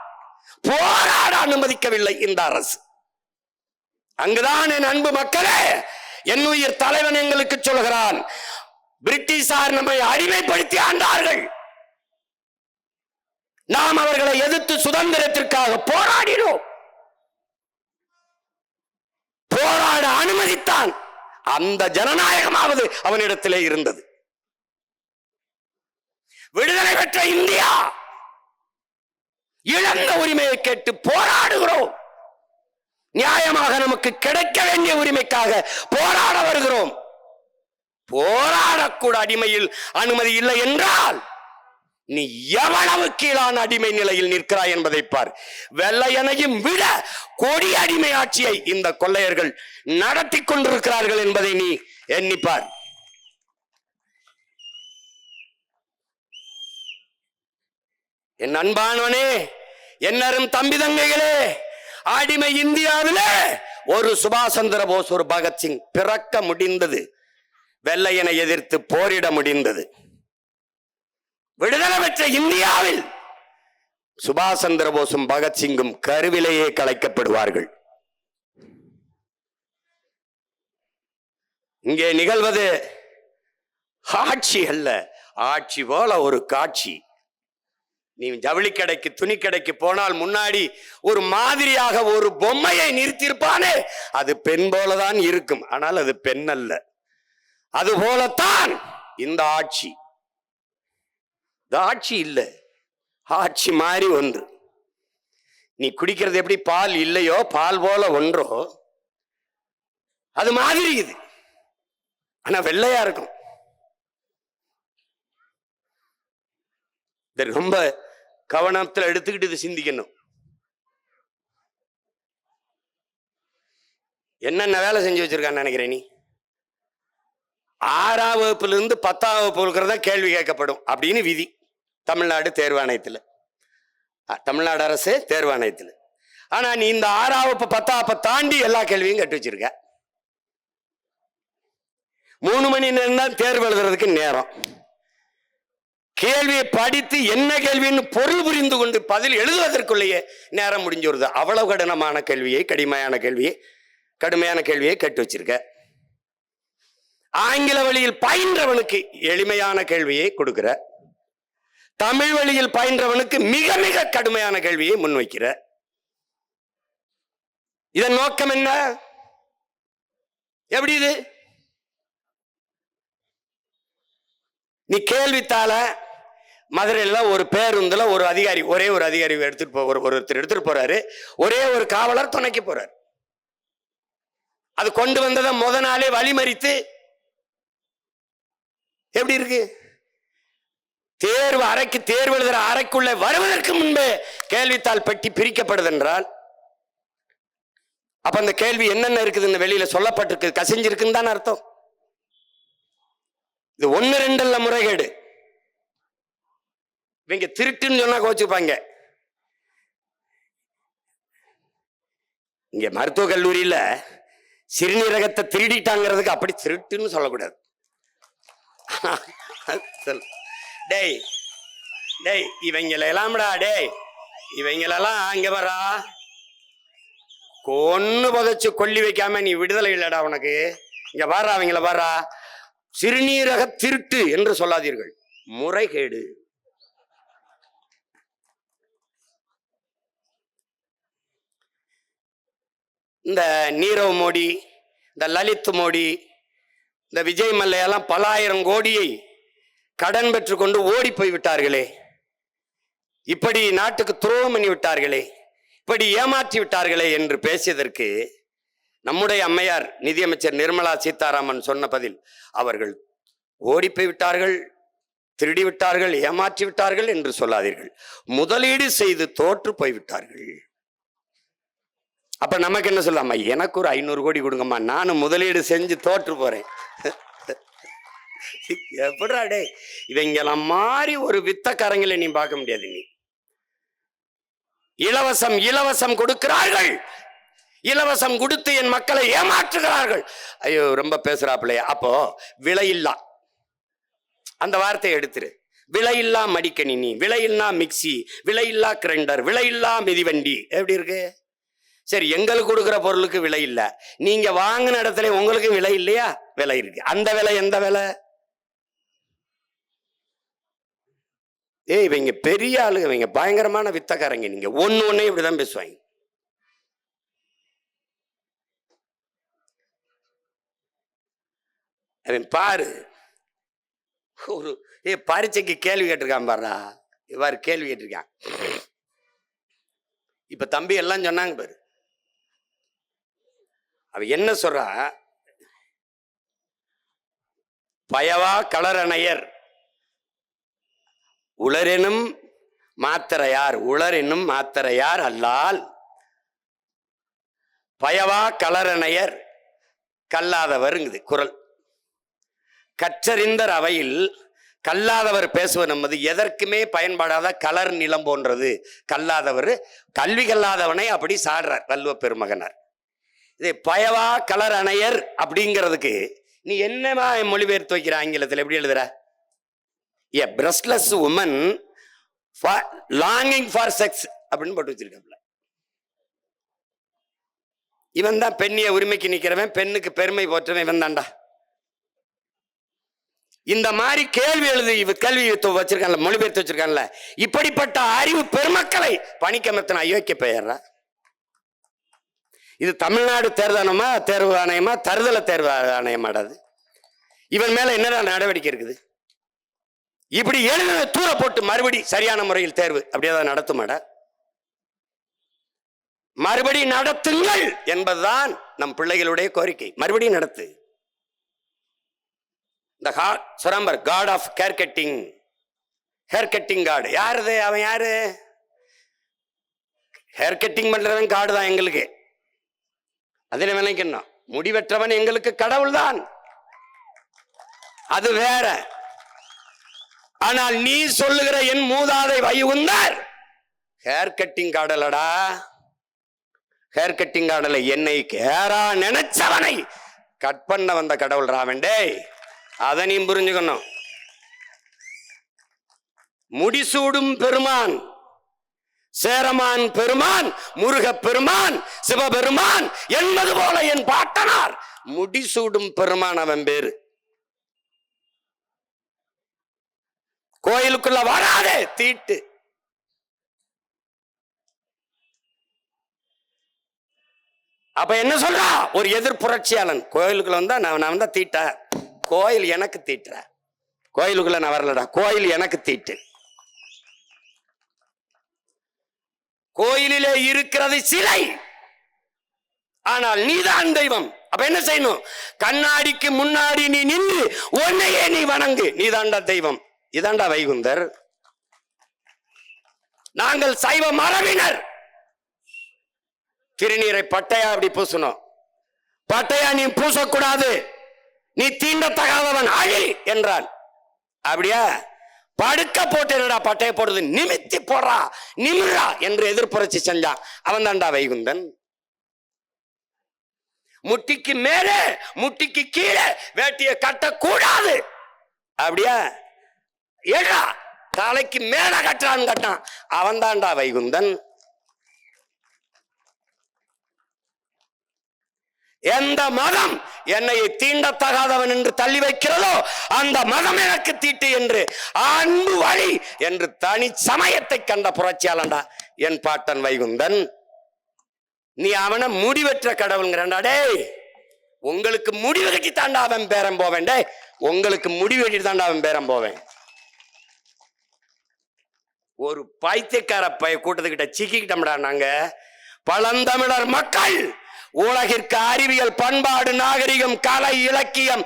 போராட அனுமதிக்கவில்லை இந்த அரசு. அங்குதான் என் அன்பு மக்களே, என் உயிர் தலைவன் எங்களுக்கு சொல்கிறான், பிரிட்டிஷார் நம்மை அடிமைப்படுத்தி ஆண்டார்கள். நாம் அவர்களை எதிர்த்து சுதந்திரத்திற்காக போராடினோம். போராட அனுமதித்தான். அந்த ஜனநாயகமாவது அவனிடத்திலே இருந்தது. விடுதலை பெற்ற இந்தியா இழந்த உரிமையை கேட்டு போராடுகிறோம். நியாயமாக நமக்கு கிடைக்க வேண்டிய உரிமைக்காக போராட வருகிறோம். போராடக்கூட அடிமையில் அனுமதி இல்லை என்றால் நீ எவ்வளவு கீழான அடிமை நிலையில் நிற்கிறாய் என்பதை பார். வெள்ளையனையும் விட கொடிய அடிமை ஆட்சியை இந்த கொள்ளையர்கள் நடத்தி கொண்டிருக்கிறார்கள் என்பதை நீ எண்ணிப்பார். என் அன்பானவனே, என்னரும் தம்பி தங்கைகளே, அடிமை இந்தியாவிலே ஒரு சுபாஷ் சந்திர போஸ், ஒரு பகத்சிங் பிறக்க முடிந்தது. வெள்ளையனை எதிர்த்து போரிட முடிந்தது. விடுதலை பெற்ற இந்தியாவில் சுபாஷ் சந்திர போஸும் பகத்சிங்கும் கருவிலேயே கலைக்கப்படுவார்கள். இங்கே நிகழ்வது ஆட்சி அல்ல, ஆட்சி போல ஒரு காட்சி. நீ ஜவுளி கடைக்கு துணி கடைக்கு போனால் முன்னாடி ஒரு மாதிரியாக ஒரு பொம்மையை நிறுத்தியிருப்பானே, அது பெண் போலதான் இருக்கும். ஆனால் அது பெண் அல்ல. அது போலத்தான் இந்த ஆட்சி. ஆட்சி இல்லை, ஆட்சி மாதிரி ஒன்று. நீ குடிக்கிறது எப்படி பால் இல்லையோ, பால் போல ஒன்றோ, அது மாதிரி இது. ஆனா வெள்ளையா இருக்கும். ரொம்ப கவனத்துல எடுத்துக்கிட்டு இது சிந்திக்கணும். என்னென்ன வேலை செஞ்சு வச்சிருக்கான்னு நினைக்கிறேன் நீ? 6ஆம் வகுப்புல இருந்து 10ஆம் வகுப்பு இருக்கிறதா கேள்வி கேட்கப்படும் அப்படின்னு விதி. தமிழ்நாடு தேர்வாணையத்தில், தமிழ்நாடு அரசு தேர்வாணையத்தில். ஆனா நீ இந்த 6ஆம் வகுப்பு 10ஆம் வகுப்பை தாண்டி எல்லா கேள்வியும் கட்டு வச்சிருக்க. 3 மணி நேரம் தான் தேர்வு எழுதுறதுக்கு நேரம். கேள்வியை படித்து என்ன கேள்வின்னு பொருள் புரிந்து கொண்டு பதில் எழுதுவதற்குள்ளேயே நேரம் முடிஞ்சு வருது. அவ்வளவு கடினமான கேள்வியை, கடுமையான கேள்வியை கட்டு வச்சிருக்க. ஆங்கில வழியில் பயின்றவனுக்கு எளிமையான கேள்வியை கொடுக்கிற, தமிழ் வழியில் பயின்றவனுக்கு மிக மிக கடுமையான கேள்வியை முன்வைக்கிற. இதன் நோக்கம் என்ன? எப்படி இது? நீ கேள்வித்தாள மதுரையில் ஒரு பேருந்துல ஒரு அதிகாரி, ஒரே ஒரு அதிகாரி ஒருத்தர் எடுத்துட்டு போறாரு. ஒரே ஒரு காவலர் துணைக்கு போறாரு. அது கொண்டு வந்ததை முத நாளே வழிமறித்து எப்படி இருக்கு? தேர்வு அறைக்கு, தேர்வு எழுதுற அறைக்குள்ள வருவதற்கு முன்பே கேள்வித்தாள் பெட்டி பிரிக்கப்படுது என்றால் அப்ப அந்த கேள்வி என்னென்ன இருக்குது இந்த வெளியில சொல்லப்பட்டிருக்கு, கசிஞ்சிருக்குன்னு தான் அர்த்தம். இது 1, 2 முறைகேடு. இவங்க திருட்டுன்னு சொன்னா கோச்சுப்பாங்க. இங்க மருத்துவக் கல்லூரியில சிறுநீரகத்தை திருடிட்டாங்கிறதுக்கு அப்படி திருட்டுன்னு சொல்லக்கூடாது. டேய் டேய் இவங்களெல்லாம்டா, டேய் இவங்களெல்லாம் அங்க வரா கொன்னு புதைச்சு கொல்லி வைக்காம நீ விடுதலை இல்லடா உனக்கு. இங்க பாரா, அவங்கள பாரா, சிறுநீரக திருட்டு என்று சொல்லாதீர்கள், முறைகேடு. இந்த நீரவ் மோடி, இந்த லலித் மோடி, இந்த விஜய் மல்லையெல்லாம் பல ஆயிரம் கோடியை கடன் பெற்றுக்கொண்டு ஓடி போய் விட்டார்களே, இப்படி நாட்டுக்கு துரோகம் பண்ணி விட்டார்களே, இப்படி ஏமாற்றி விட்டார்களே என்று பேசியதற்கு நம்முடைய அம்மையார் நிதியமைச்சர் நிர்மலா சீதாராமன் சொன்ன பதில், அவர்கள் ஓடி போய் விட்டார்கள், திருடி விட்டார்கள், ஏமாற்றி விட்டார்கள் என்று சொல்லாதீர்கள், முதலீடு செய்து தோற்று போய்விட்டார்கள். அப்ப நமக்கு என்ன சொல்லலாமா, எனக்கு ஒரு 500 கோடி கொடுங்கம்மா, நானும் முதலீடு செஞ்சு தோற்று போறேன். எப்படா டே, இவங்கெல்லாம் மாதிரி ஒரு வித்தக்காரங்களை நீ பார்க்க முடியாது. நீ இலவசம் இலவசம் கொடுக்கிறார்கள், இலவசம் கொடுத்து என் மக்களை ஏமாற்றுகிறார்கள். ஐயோ ரொம்ப பேசுறாப்பிள்ளையா. அப்போ விலையில்லா அந்த வார்த்தையை எடுத்துரு. விலையில்லா மடிக்கணினி, விலையில்லா மிக்சி, விலையில்லா கிரைண்டர், விலையில்லா மிதிவண்டி. எப்படி இருக்கு? சரி, எங்களுக்கு கொடுக்குற பொருளுக்கு விலை இல்லை, நீங்க வாங்கின இடத்துல உங்களுக்கு விலை இல்லையா? விலை இருக்கு. அந்த விலை எந்த விலை? இவங்க பெரிய ஆளுங்க, இவங்க பயங்கரமான வித்தக்காரங்க. நீங்க ஒன்னே இப்படிதான் பேசுவாங்க. அவன் பாரு, ஒரு பரீட்சைக்கு கேள்வி கேட்டிருக்கான் பாருடா, இவ்வாறு கேள்வி கேட்டிருக்கான். இப்ப தம்பி எல்லாம் சொன்னாங்க பாரு, அவ என்ன சொல்றா, பயவா களரணையர் உளரெனும் மாத்திரையார், உளரெனும் மாத்திரையார் அல்லால் பயவா களரணையர் கல்லாதவருங்குது குரல். கற்றறிந்தர் அவையில் கல்லாதவர் பேசுவது நமது எதற்குமே பயன்படாத கலர் நிலம் போன்றது. கல்லாதவர், கல்வி கல்லாதவனை அப்படி சாடுறார் வள்ளுவ பெருமகனார். இது பயவா கலர் அணையர் அப்படிங்கிறதுக்கு நீ என்னமா மொழிபெயர்த்து வைக்கிற? ஆங்கிலத்தில் எப்படி எழுதுற? A breastless woman longing for sex அப்படின்னு போட்டு வச்சிருக்காப்ல. இவன் தான் பெண்ணிய உரிமைக்கு நிக்கிறவன், பெண்ணுக்கு பெருமை போற்றவன் இவன் தான்டா. இந்த மாதிரி கேள்வி எழுதி கேள்வி வச்சிருக்கான்ல, மொழிபெயர்த்து வச்சிருக்கான்ல, இப்படிப்பட்ட அறிவு பெருமக்களை பணிக்கமர்த்தின அயோக்கிய பெயர்றா. இது தமிழ்நாடு தேர்வு ஆணையமா தருதல தேர்வு ஆணையமாடாது? இவன் மேல என்னதான் நடவடிக்கை இருக்குது? இப்படி எழுத தூர போட்டு மறுபடி சரியான முறையில் தேர்வு அப்படியே நடத்துமாடா? மறுபடி நடத்துங்கள் என்பதுதான் நம் பிள்ளைகளுடைய கோரிக்கை. மறுபடியும் நடத்து. இந்த சுரம்பர் card of hair cutting, hair cutting card யாருது? அவன் யாரு? ஹேர் கட்டிங் பண்றவன் காடு தான் எங்களுக்கு. அதில் விளைக்கணும், முடிவெற்றவன் எங்களுக்கு கடவுள் தான், அது வேற. ஆனால் நீ சொல்லுகிற என் மூதாதை வைகுந்தர் ஹேர் கட்டிங் காடலடா. ஹேர் கட்டிங் காடல, என்னை கேரா நினைச்சவனை கட் பண்ண வந்த கடவுள் ராவண்டே. அதை நீ புரிஞ்சுக்கணும். முடிசூடும் பெருமான், சேரமான் பெருமான், முருக பெருமான், சிவபெருமான் என்பது போல என் பாட்டனார் முடிசூடும் பெருமான். அவன் பேரு. கோயிலுக்குள்ள வராதே, தீட்டு. அப்ப என்ன சொல்றா? ஒரு எதிர் புரட்சியாளன் கோயிலுக்குள்ள வந்தா நான் வந்தா தீட்ட, கோயில் எனக்கு தீட்டுற. கோயிலுக்குள்ள நான் வரலடா, கோயில் எனக்கு தீட்டு. கோயிலிலே இருக்கிறது சிலை, ஆனால் நீதான் தெய்வம். அப்ப என்ன செய்யணும்? கண்ணாடிக்கு முன்னாடி நீ நின்று உன்னையே நீ வணங்கு. நீதாண்டா தெய்வம். இதாண்டா வைகுந்தர். நாங்கள் சைவ மரபினர். திருநீரை பட்டையா அப்படி பூசணும். பட்டையா நீ பூசக்கூடாது, நீ தீண்டத்தகாதவன் அழி என்றான். அப்படியா? படுக்க போட்டு என்னடா பட்டையை போடுறது, நிமித்தி போடுறா, நிமிழா என்று எதிர்ப்புரட்சி செஞ்சான். அவன் தாண்டா வைகுந்தன். முட்டிக்கு மேலே முட்டிக்கு கீழே வேட்டியை கட்டக்கூடாது. அப்படியா? ஏடா தலைக்கு மேல கட்டான் கட்டான், அவன் தாண்டா வைகுந்தன். எந்த மதம் என்னை தீண்டத்தகாதவன் என்று தள்ளி வைக்கிறதோ அந்த மதம் எனக்கு தீட்டு என்று அன்பு வழி என்று தனி சமயத்தை கண்ட புரட்சியாளன்டா என் பாட்டன் வைகுந்தன். நீ அவனை முடிவெற்ற கடவுள்ங்கிறா. டேய், உங்களுக்கு முடிவு கட்டி தாண்டா அவன் பேரம் போவேன். டே, உங்களுக்கு முடிவு கட்டி தாண்டா அவன் பேரம் போவேன். ஒரு பைத்தியக்கார கூட்டத்துக்கிட்ட சிக்கிக்கிட்டோம்டா நாங்க. பழந்தமிழர் மக்கள் உலகிற்கு அறிவியல், பண்பாடு, நாகரிகம், கலை, இலக்கியம்,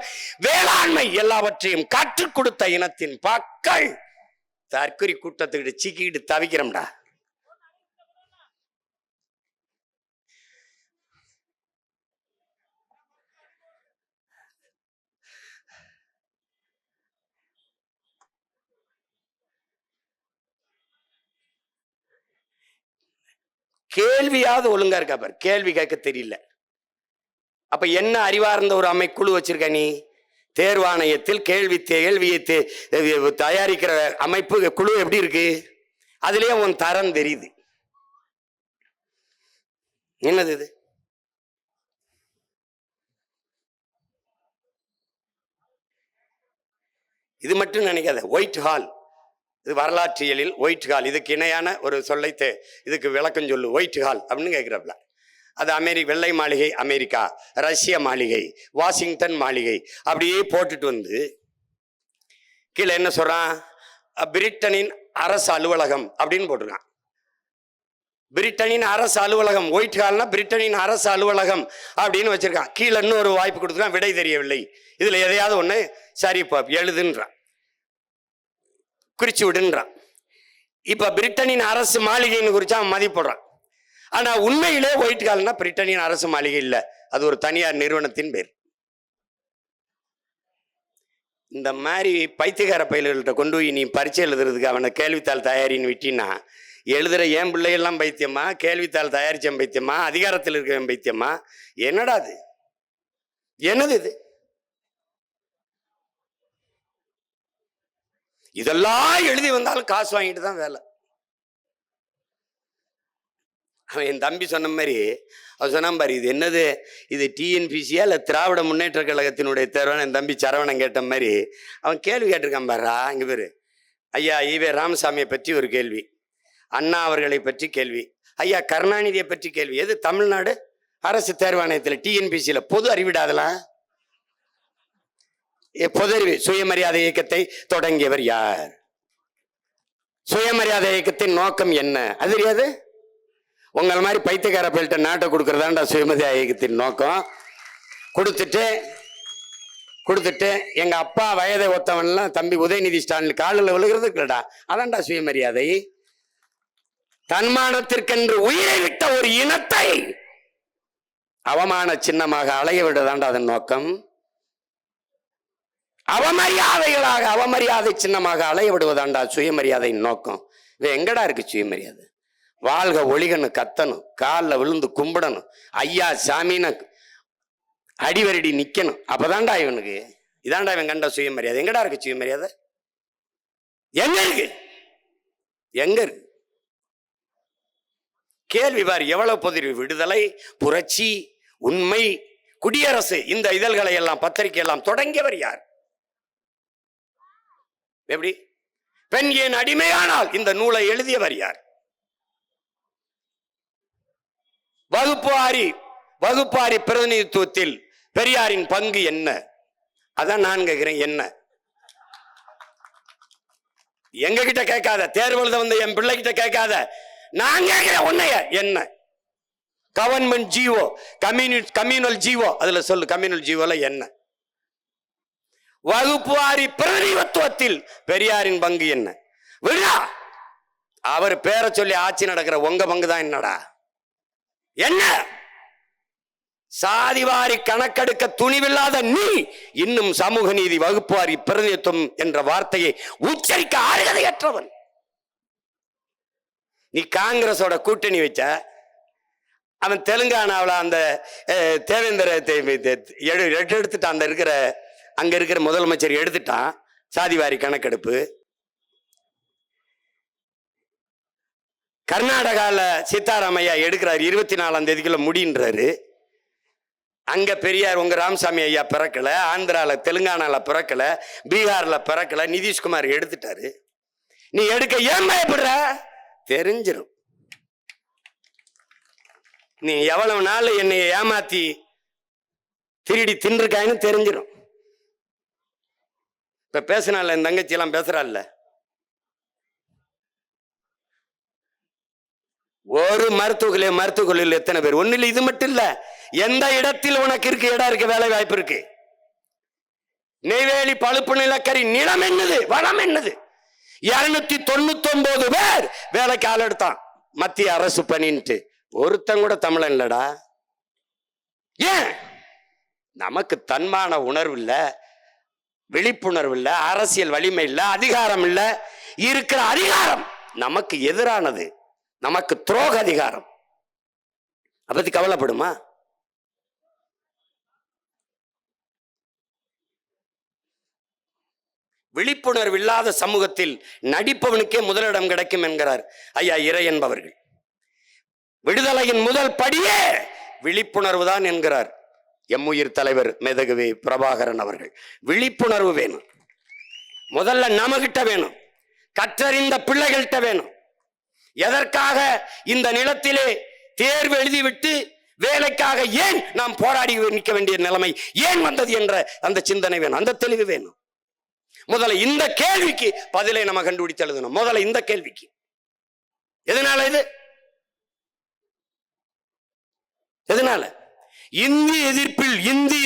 வேளாண்மை எல்லாவற்றையும் கற்றுக் கொடுத்த இனத்தின் மக்கள் தற்கொலை கூட்டத்துக்கிட்ட சிக்கிக்கிட்டு தவிக்கிறோம்டா. கேள்வியாவது ஒழுங்கா இருக்கா பாரு, கேள்வி கேட்க தெரியல. அப்ப என்ன அறிவார்ந்த ஒரு அமைக்குழு வச்சிருக்க நீ? தேர்வாணையத்தில் கேள்வியை தயாரிக்கிற அமைப்பு குழு எப்படி இருக்கு? அதுலயே உன் தரம் தெரியுது. என்னது இது? இது மட்டும் நினைக்காத. ஒயிட் ஹால், இது வரலாற்றியலில் ஒயிட் ஹால், இதுக்கு இணையான ஒரு சொல்லை இதுக்கு விளக்கம் சொல்லு. ஒயிட் ஹால் அப்படின்னு கேட்கிறப்பல அது வெள்ளை மாளிகை அமெரிக்கா, ரஷ்ய மாளிகை, வாஷிங்டன் மாளிகை அப்படியே போட்டுட்டு வந்து கீழே என்ன சொல்றான்? பிரிட்டனின் அரசு அலுவலகம் அப்படின்னு போட்டிருக்கான். பிரிட்டனின் அரசு அலுவலகம், ஒயிட் ஹால்னா பிரிட்டனின் அரசு அலுவலகம் அப்படின்னு வச்சிருக்கான். கீழே இன்னொரு வாய்ப்பு கொடுத்துருக்கான், விடை தெரியவில்லை, இதுல எதையாவது ஒண்ணு சரி எழுதுன்றான், குறிச்சு விடுன்றான். இப்ப பிரிட்டனின் அரசு மாளிகைன்னு குறிச்சா அவன் மதிப்பிடுறான். ஆனா உண்மையிலே ஒயிட் ஹால்னா பிரிட்டனின் அரசு மாளிகை இல்ல, அது ஒரு தனியார் நிறுவனத்தின் பேர். இந்த மாதிரி பைத்தியக்கார பயில்கள்கிட்ட கொண்டு போய் நீ பரீட்சை எழுதுறதுக்கு அவனை கேள்வித்தாள் தயாரின்னு விட்டினா, எழுதுற ஏன் பிள்ளைகள்லாம் பைத்தியமா, கேள்வித்தாள் தயாரிச்ச பைத்தியமா, அதிகாரத்தில் இருக்க பைத்தியமா? என்னடா அது? என்னது இது? இதெல்லாம் எழுதி வந்தாலும் காசு வாங்கிட்டு தான் வேலை. அவன் என் தம்பி சொன்ன மாதிரி அவன் சொன்னான் பாரு, இது என்னது, இது டிஎன்பிசியா இல்லை திராவிட முன்னேற்ற கழகத்தினுடைய தேர்வான என் தம்பி சரவணன் கேட்ட மாதிரி அவன் கேள்வி கேட்டிருக்கான் பாரா. இங்கே பேரு ஐயா ஈவே ராமசாமியை பற்றி ஒரு கேள்வி, அண்ணா அவர்களை பற்றி கேள்வி, ஐயா கருணாநிதியை பற்றி கேள்வி. எது தமிழ்நாடு அரசு தேர்வாணையத்தில் டிஎன்பிசியில் பொது அறிவிடாதலாம்? பொது அறிவு. சுயமரியாதை இயக்கத்தை தொடங்கியவர் யார்? சுயமரியாதை இயக்கத்தின் நோக்கம் என்ன? அது தெரியாது. உங்களை மாதிரி பைத்தியக்கார பயில்கிட்ட நாட்டை கொடுக்கறதாண்டா சுயமரியாதை இயக்கத்தின் நோக்கம். கொடுத்துட்டு எங்க அப்பா வயதை ஒத்தவன்லாம் தம்பி உதயநிதி ஸ்டாலின் காலில் விழுகிறதுக்கு இல்லடா, அதான்டா சுயமரியாதை. தன்மானத்திற்கென்று உயிரை விட்ட ஒரு இனத்தை அவமான சின்னமாக அலைய விடுதாண்டா அதன் நோக்கம். அவமரியாதைகளாக அவமரியாதை சின்னமாக அலைய விடுவதாண்டா சுயமரியாதையின் நோக்கம். எங்கடா இருக்கு சுயமரியாதை? வாழ்க ஒளிகன்னு கத்தணும், காலில் விழுந்து கும்பிடணும், ஐயா சாமின்னு அடிவரடி நிக்கணும். அப்பதான்டா இவனுக்கு, இதான்டா இவன் கண்ட சுயமரியாதை. எங்கடா இருக்கு சுயமரியாதை? எங்க இருக்கு? எங்க இருக்கு? கேள்வி பாரு, எவ்வளவு பொது விடுதலை, புரட்சி, உண்மை, குடியரசு, இந்த இதழ்களை எல்லாம் பத்திரிகை எல்லாம் தொடங்கியவர் யார்? எப்படி? பெண் ஏன் அடிமையானால் இந்த நூலை எழுதியவர் யார்? வகுப்பாரி பிரதிநிதித்துவத்தில் பெரியாரின் பங்கு என்ன? அதான் நான் கேட்கிறேன். என்ன? எங்க கிட்ட கேட்காத, தேர்வு எழுத வந்த என் பிள்ளை கிட்ட கேட்காத, நான் கேட்கிறேன் உன்னைய. என்ன? கவர்மெண்ட் ஜிஓ, கம்யூனல் ஜிஓ, அதுல சொல்லு, கம்யூனல் ஜிஓல என்ன? வகுப்புவாரி பிரதிநிதித்துவத்தில் பெரியாரின் பங்கு என்ன? விடா, அவர் பேரை சொல்லி ஆட்சி நடக்கிற உங்க பங்கு தான் என்னடா? என்ன? சாதிவாரி கணக்கெடுக்க துணிவில்லாத நீ இன்னும் சமூக நீதி, வகுப்புவாரி பிரதிநிதித்துவம் என்ற வார்த்தையை உச்சரிக்க அருகதையற்றவன். நீ காங்கிரஸோட கூட்டணி வச்ச, அவன் தெலுங்கானாவில் அந்த தேவேந்திர எடுத்துட்டான், அந்த இருக்கிற அங்க இருக்கிற முதலமைச்சர் எடுத்துட்டான் சாதிவாரி கணக்கெடுப்பு. கர்நாடகால சீதாராமையா எடுக்கிறார், 24ஆம் தேதிக்குள்ள முடின்றாரு. அங்க பெரியார் உங்க ராமசாமி ஐயா பிறக்கல, ஆந்திரால தெலுங்கானால பிறக்கல, பீகார்ல பிறக்கல, நிதிஷ்குமார் எடுத்துட்டாரு. நீ எடுக்க ஏன் பயப்படுற? தெரிஞ்சிடும். நீ எவ்வளவு நாள் என்னை ஏமாத்தி திருடி தின்றுக்காயின்னு தெரிஞ்சிடும். இப்ப பேசினால என் தங்கச்சி எல்லாம் பேசுறாள். ஒரு மருத்துவக்குழுவில் எத்தனை பேர்? ஒண்ணு இல்ல, இது மட்டும் இல்ல, எந்த இடத்தில் உனக்கு இருக்கு இடம் இருக்கு, வேலை வாய்ப்பு இருக்கு. நெய்வேலி பழுப்பு நிலக்கரி நிலம் என்னது, வளம் என்னது? 299 பேர் வேலைக்கு ஆள் எடுத்தான் மத்திய அரசு பணின்ட்டு. ஒருத்தன் கூட தமிழன் இல்லடா. ஏன்? நமக்கு தன்மான உணர்வு இல்ல, விழிப்புணர்வு இல்ல, அரசியல் வலிமை இல்ல, அதிகாரம் இல்ல. இருக்கிற அதிகாரம் நமக்கு எதிரானது, நமக்கு துரோக அதிகாரம். அதை பத்தி கவலைப்படுமா? விழிப்புணர்வு இல்லாத சமூகத்தில் நடிப்பவனுக்கே முதலிடம் கிடைக்கும் என்கிறார் ஐயா இறை என்பவர்கள். விடுதலையின் முதல் படியே விழிப்புணர்வு தான் என்கிறார் எம்முயிர் தலைவர் மேதகவி பிரபாகரன் அவர்கள். விழிப்புணர்வு வேணும், முதல்ல நம்மகிட்ட வேணும், கற்றறிந்த பிள்ளைகள்கிட்ட வேணும். எதற்காக இந்த நிலத்திலே தேர்வு எழுதிவிட்டு வேலைக்காக ஏன் நாம் போராடி நிற்க வேண்டிய நிலைமை ஏன் வந்தது என்ற அந்த சிந்தனை வேணும், அந்த தெளிவு வேணும். முதல்ல இந்த கேள்விக்கு பதிலை நம்ம கண்டுபிடித்து எழுதணும். முதல்ல இந்த கேள்விக்கு எதனால இது, எதனால இந்தி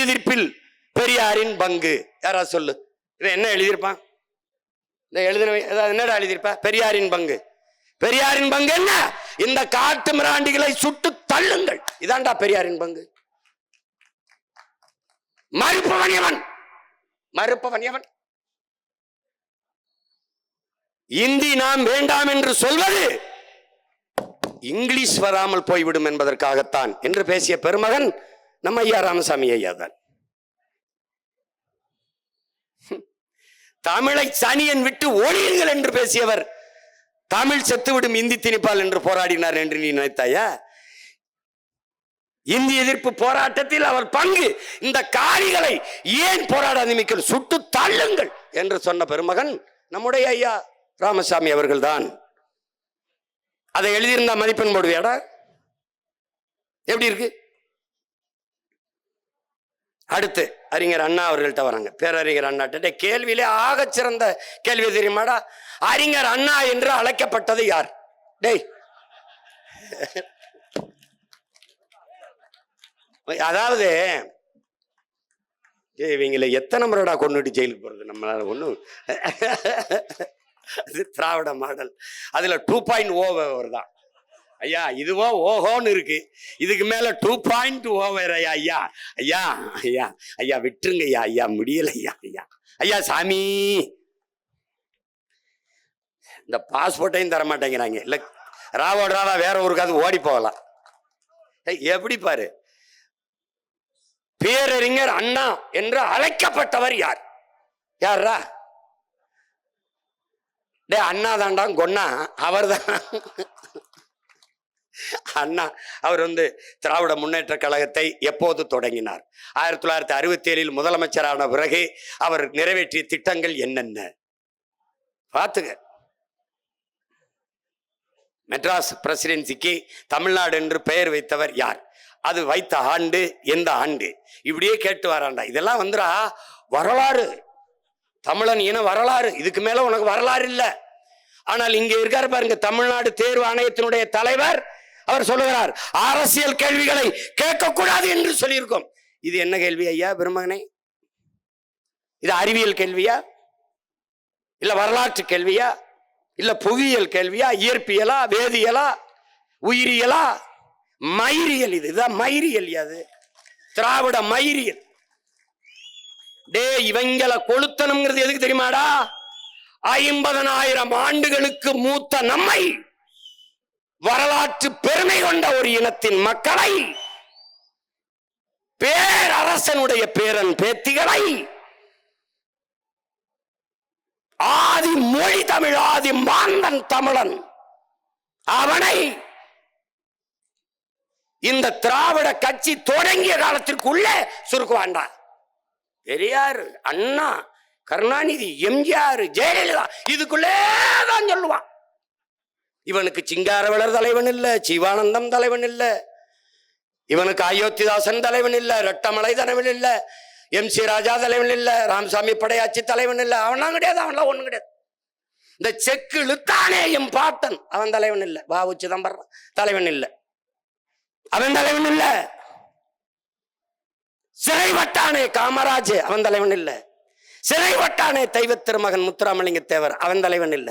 எதிர்ப்பில் பெரியாரின் பங்கு யாராவது சொல்லு. என்ன எழுதியிருப்பான்? இந்த எழுதின என்னடா எழுதியிருப்பா? பெரியாரின் பங்கு. பெரியாரின் பங்கு என்ன? இந்த காட்டு மிராண்டிகளை சுட்டு தள்ளுங்கள், இதான்டா பெரியாரின் பங்கு. மறுப்பவன் எவன்? மறுப்பவன் எவன்? இந்தி நாம் வேண்டாம் என்று சொல்வது இங்கிலீஷ் வராமல் போய்விடும் என்பதற்காகத்தான் என்று பேசிய பெருமகன் நம்ம ஐயா ராமசாமி ஐயா தான். தமிழை சனியன் விட்டு ஒழியுங்கள் என்று பேசியவர் தமிழ் செத்துவிடும் இந்தி திணிப்பால் என்று போராடினார் என்று நீ நினைத்தாயா? இந்தி எதிர்ப்பு போராட்டத்தில் அவர் பங்கு. இந்த காரிகளை ஏன் போராடாத சுட்டு தள்ளுங்கள் என்று சொன்ன பெருமகன் நம்முடைய ஐயா ராமசாமி அவர்கள் தான். அதை எழுதியிருந்தா மதிப்பெண் போடுவியாடா? எப்படி இருக்கு? அடுத்து அறிஞர் அண்ணா அவர்கள்ட்ட வராங்க. பேரறிஞர் அண்ணா கேள்வியிலே ஆக சிறந்த கேள்வி தெரியுமாடா? அறிஞர் அண்ணா என்று அழைக்கப்பட்டது யார்? டேய், அதாவது இவங்களை எத்தனை முறைடா கொண்டுட்டு ஜெயிலுக்கு போறது? நம்மளால ஒண்ணும். அது திராவிட மாடல், அதுல 2.0 தான் ஐயா. இதுவோ ஓஹோன்னு இருக்கு, இதுக்கு மேல 2.0 ஐயா. ஐயா ஐயா ஐயா ஐயா விட்டுருங்க ஐயா. ஐயா முடியல ஐயா. ஐயா ஐயா சாமி, இந்த பாஸ்போர்ட்டையும் தர மாட்டேங்கிறாங்க. இல்ல ராவோட ராவா வேற ஊருக்காவது ஓடி போகலாம். எப்படி பாரு, பேரறிஞர் அண்ணா என்று அழைக்கப்பட்டவர் யார்? யாரா? டே அண்ணா தாண்டா கொன்னா அவர் தான். அண்ணா அவர் திராவிட முன்னேற்ற கழகத்தை எப்போது தொடங்கினார்? 1967 முதலமைச்சரான பிறகு அவர் நிறைவேற்றிய திட்டங்கள் என்னென்ன பார்த்துக்க. மெட்ராஸ் பிரசிடென்சிக்கு தமிழ்நாடு என்று பெயர் வைத்தவர் யார்? அது வைத்த ஆண்டு எந்த ஆண்டு? இப்படியே கேட்டு வராண்டா. இதெல்லாம் வரலாறு, தமிழன் இன வரலாறு. இதுக்கு மேல உனக்கு வரலாறு இல்ல. ஆனால் இங்க இருக்காரு பாருங்க, தமிழ்நாடு தேர்வு ஆணையத்தினுடைய தலைவர், அவர் சொல்லுகிறார் அரசியல் கேள்விகளை கேட்கக்கூடாது என்று சொல்லியிருக்கோம். இது என்ன கேள்வி ஐயா பெருமகனே? இது அறிவியல் கேள்வியா, இல்ல வரலாற்று கேள்வியா, இல்ல புவியியல் கேள்வியா, இயற்பியலா, வேதியியலா, உயிரியலா, மயிரியல்? இதுதான் மயிரியல். அது திராவிட மயிரியல். டே இவங்களை கொளுத்தணுங்கிறது எதுக்கு தெரியுமாடா? 50,000 ஆண்டுகளுக்கு மூத்த நம்மை, வரலாற்று பெருமை கொண்ட ஒரு இனத்தின் மக்களை, பேரரசனுடைய பேரன் பேத்திகளை, ஆதி மொழி தமிழ், ஆதி மாந்தன் தமிழன், அவனை இந்த திராவிட கட்சி தொடங்கிய காலத்திற்குள்ளே சுருக்குவாண்டா. பெரியார், அண்ணா, கருணாநிதி, எம்ஜிஆர், ஜெயலலிதா இதுக்குள்ளேதான் சொல்லுவான். இவனுக்கு சிங்காரவளர் தலைவன் இல்ல, சிவானந்தம் தலைவன் இல்ல, இவனுக்கு அயோத்திதாசன் தலைவன் இல்ல, ரெட்டமலை தலைவன் இல்ல, MC ராஜா தலைவன் இல்ல, ராமசாமி படையாச்சி தலைவன் இல்ல. அவன்லாம் கிடையாது, அவன்லாம் ஒண்ணும் கிடையாது. இந்த செக்கு இழுத்தானே எம் பாட்டன், அவன் தலைவன் இல்ல. பாபு சிதம்பரம் தலைவன் இல்ல, அவன் தலைவன் இல்ல. சிறைவட்டானே காமராஜ், அவன் தலைவன் இல்ல. சிறைவட்டானே தெய்வ திருமகன் முத்துராமலிங்க தேவர், அவன் தலைவன் இல்ல.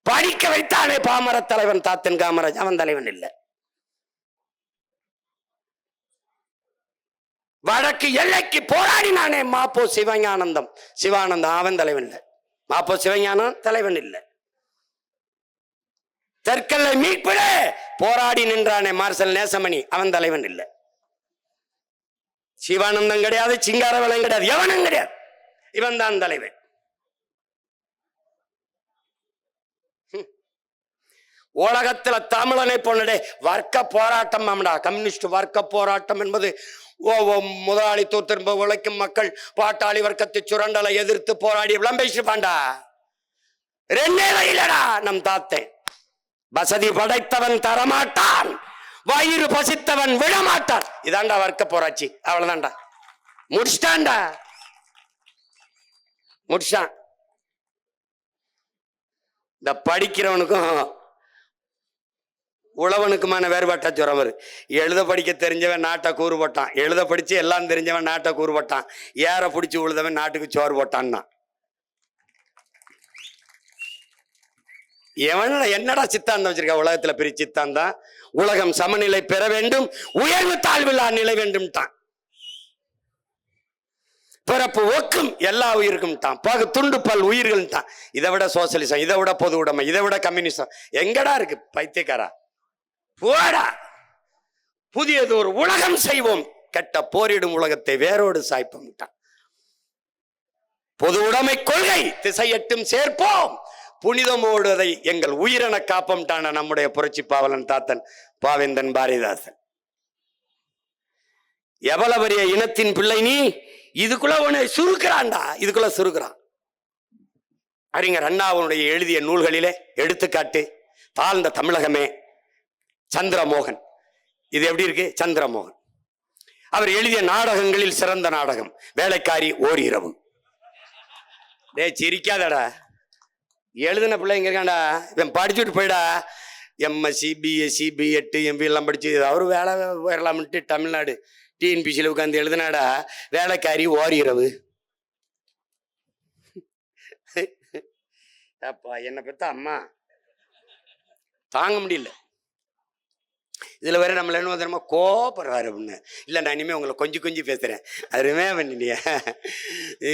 படிக்க வைத்தானே பாமர தலைவன் தாத்தன் காமராஜ், அவன் தலைவன் இல்ல. வடக்கு எல்லைக்கு போராடினானே மாப்போ சிவஞானந்தம், சிவானந்தம், அவன் தலைவன் இல்ல. மாப்போ சிவஞானம் தலைவன் இல்ல. தெற்கல்லை மீட்பிலே போராடி நின்றானே மார்சல் நேசமணி, அவன் தலைவன் இல்லை. சிவானந்தம் கிடையாது, சிங்காரவேலன் கிடையாது, எவனும் கிடையாது, இவன் தான் தலைவன். உலகத்துல தமிழனை போனடே வர்க்க போராட்டம், கம்யூனிஸ்ட் வர்க்க போராட்டம் என்பது முதலாளித்துவ திரும்ப உழைக்கும் மக்கள் பாட்டாளி வர்க்கத்தை சுரண்டலை எதிர்த்து போராடி விளம்பிச்சுப்பாண்டா. ரெண்டே வயலடா நம் தாத்தேன். வசதி படைத்தவன் தரமாட்டான், வயிறு பசித்தவன் விடமாட்டான். இதாண்டா வர்க்க போராட்சி. அவ்வளவுதான்டா, முடிச்சிட்டான்டா, முடிச்சான். இந்த படிக்கிறவனுக்கும் உழவனுக்குமான வேறுபாட்டா சொல்றவன் வரும். எழுத படிக்க தெரிஞ்சவன் நாட்டை கூறு போட்டான், எழுத படிச்சு எல்லாம் தெரிஞ்சவன் நாட்டை கூறு போட்டான், ஏற பிடிச்சி உழுதவன் நாட்டுக்கு சோறு போட்டான்னா. எவன என்னடா சித்தாந்தம் வச்சிருக்க உலகத்துல? பெரிய சித்தாந்தம், உலகம் சமநிலை பெற வேண்டும், உயர்வு தாழ்வில்லா நிலை வேண்டும் தான். பிறப்பு ஒக்கும் எல்லா உயிருக்கும் தான், பகு துண்டு பல் உயிர்கள் தான். இதை விட சோசியலிசம், இதை விட பொது உடைமை, இதை விட கம்யூனிசம் எங்கடா இருக்கு? பைத்தியக்காரா போடா. புதியது ஒரு உலகம் செய்வோம், கெட்ட போரிடும் உலகத்தை வேரோடு சாய்ப்போம். பொது உடைமை கொள்கை திசையட்டும் சேர்ப்போம், புனிதமோடு அதை எங்கள் உயிரென காப்போம் தான நம்முடைய புரட்சி பாவலன் தாத்தன் பாவேந்தன் பாரதிதாசன். எவ்வளவு பெரிய இனத்தின் பிள்ளை நீ, இதுக்குள்ள உன்னை சுருக்கிறான்டா, இதுக்குள்ள சுருக்கிறான். அறிஞர் அண்ணாவுடைய எழுதிய நூல்களிலே எடுத்துக்காட்டு தாழ்ந்த தமிழகமே, சந்திரமோகன். இது எப்படி இருக்கு? சந்திரமோகன் அவர் எழுதிய நாடகங்களில் சிறந்த நாடகம் வேலைக்காரி ஓர் இரவு. டே சிரிக்காதடா, எழுதின பிள்ளைங்க இருக்காண்டா, இவன் படிச்சுட்டு போயிடா. எம்எஸ்சி பிஎஸ்சி பிஎட் எம்பி எல்லாம் படிச்சு அவரு வேலை போயிடலாம்ட்டு தமிழ்நாடு டிஎன்பிசியில் உட்காந்து எழுதினாடா வேலைக்காரி ஓர் இரவு. அப்பா என்னை பெத்த அம்மா தாங்க முடியல. இதுல வேற நம்மள என்ன தெரியுமா கோபப்படுறாரு அப்படின்னு. இல்லை நான் இனிமேல் உங்களை கொஞ்சம் கொஞ்சம் பேசுறேன், அருமையா பண்ணிட்டீங்க,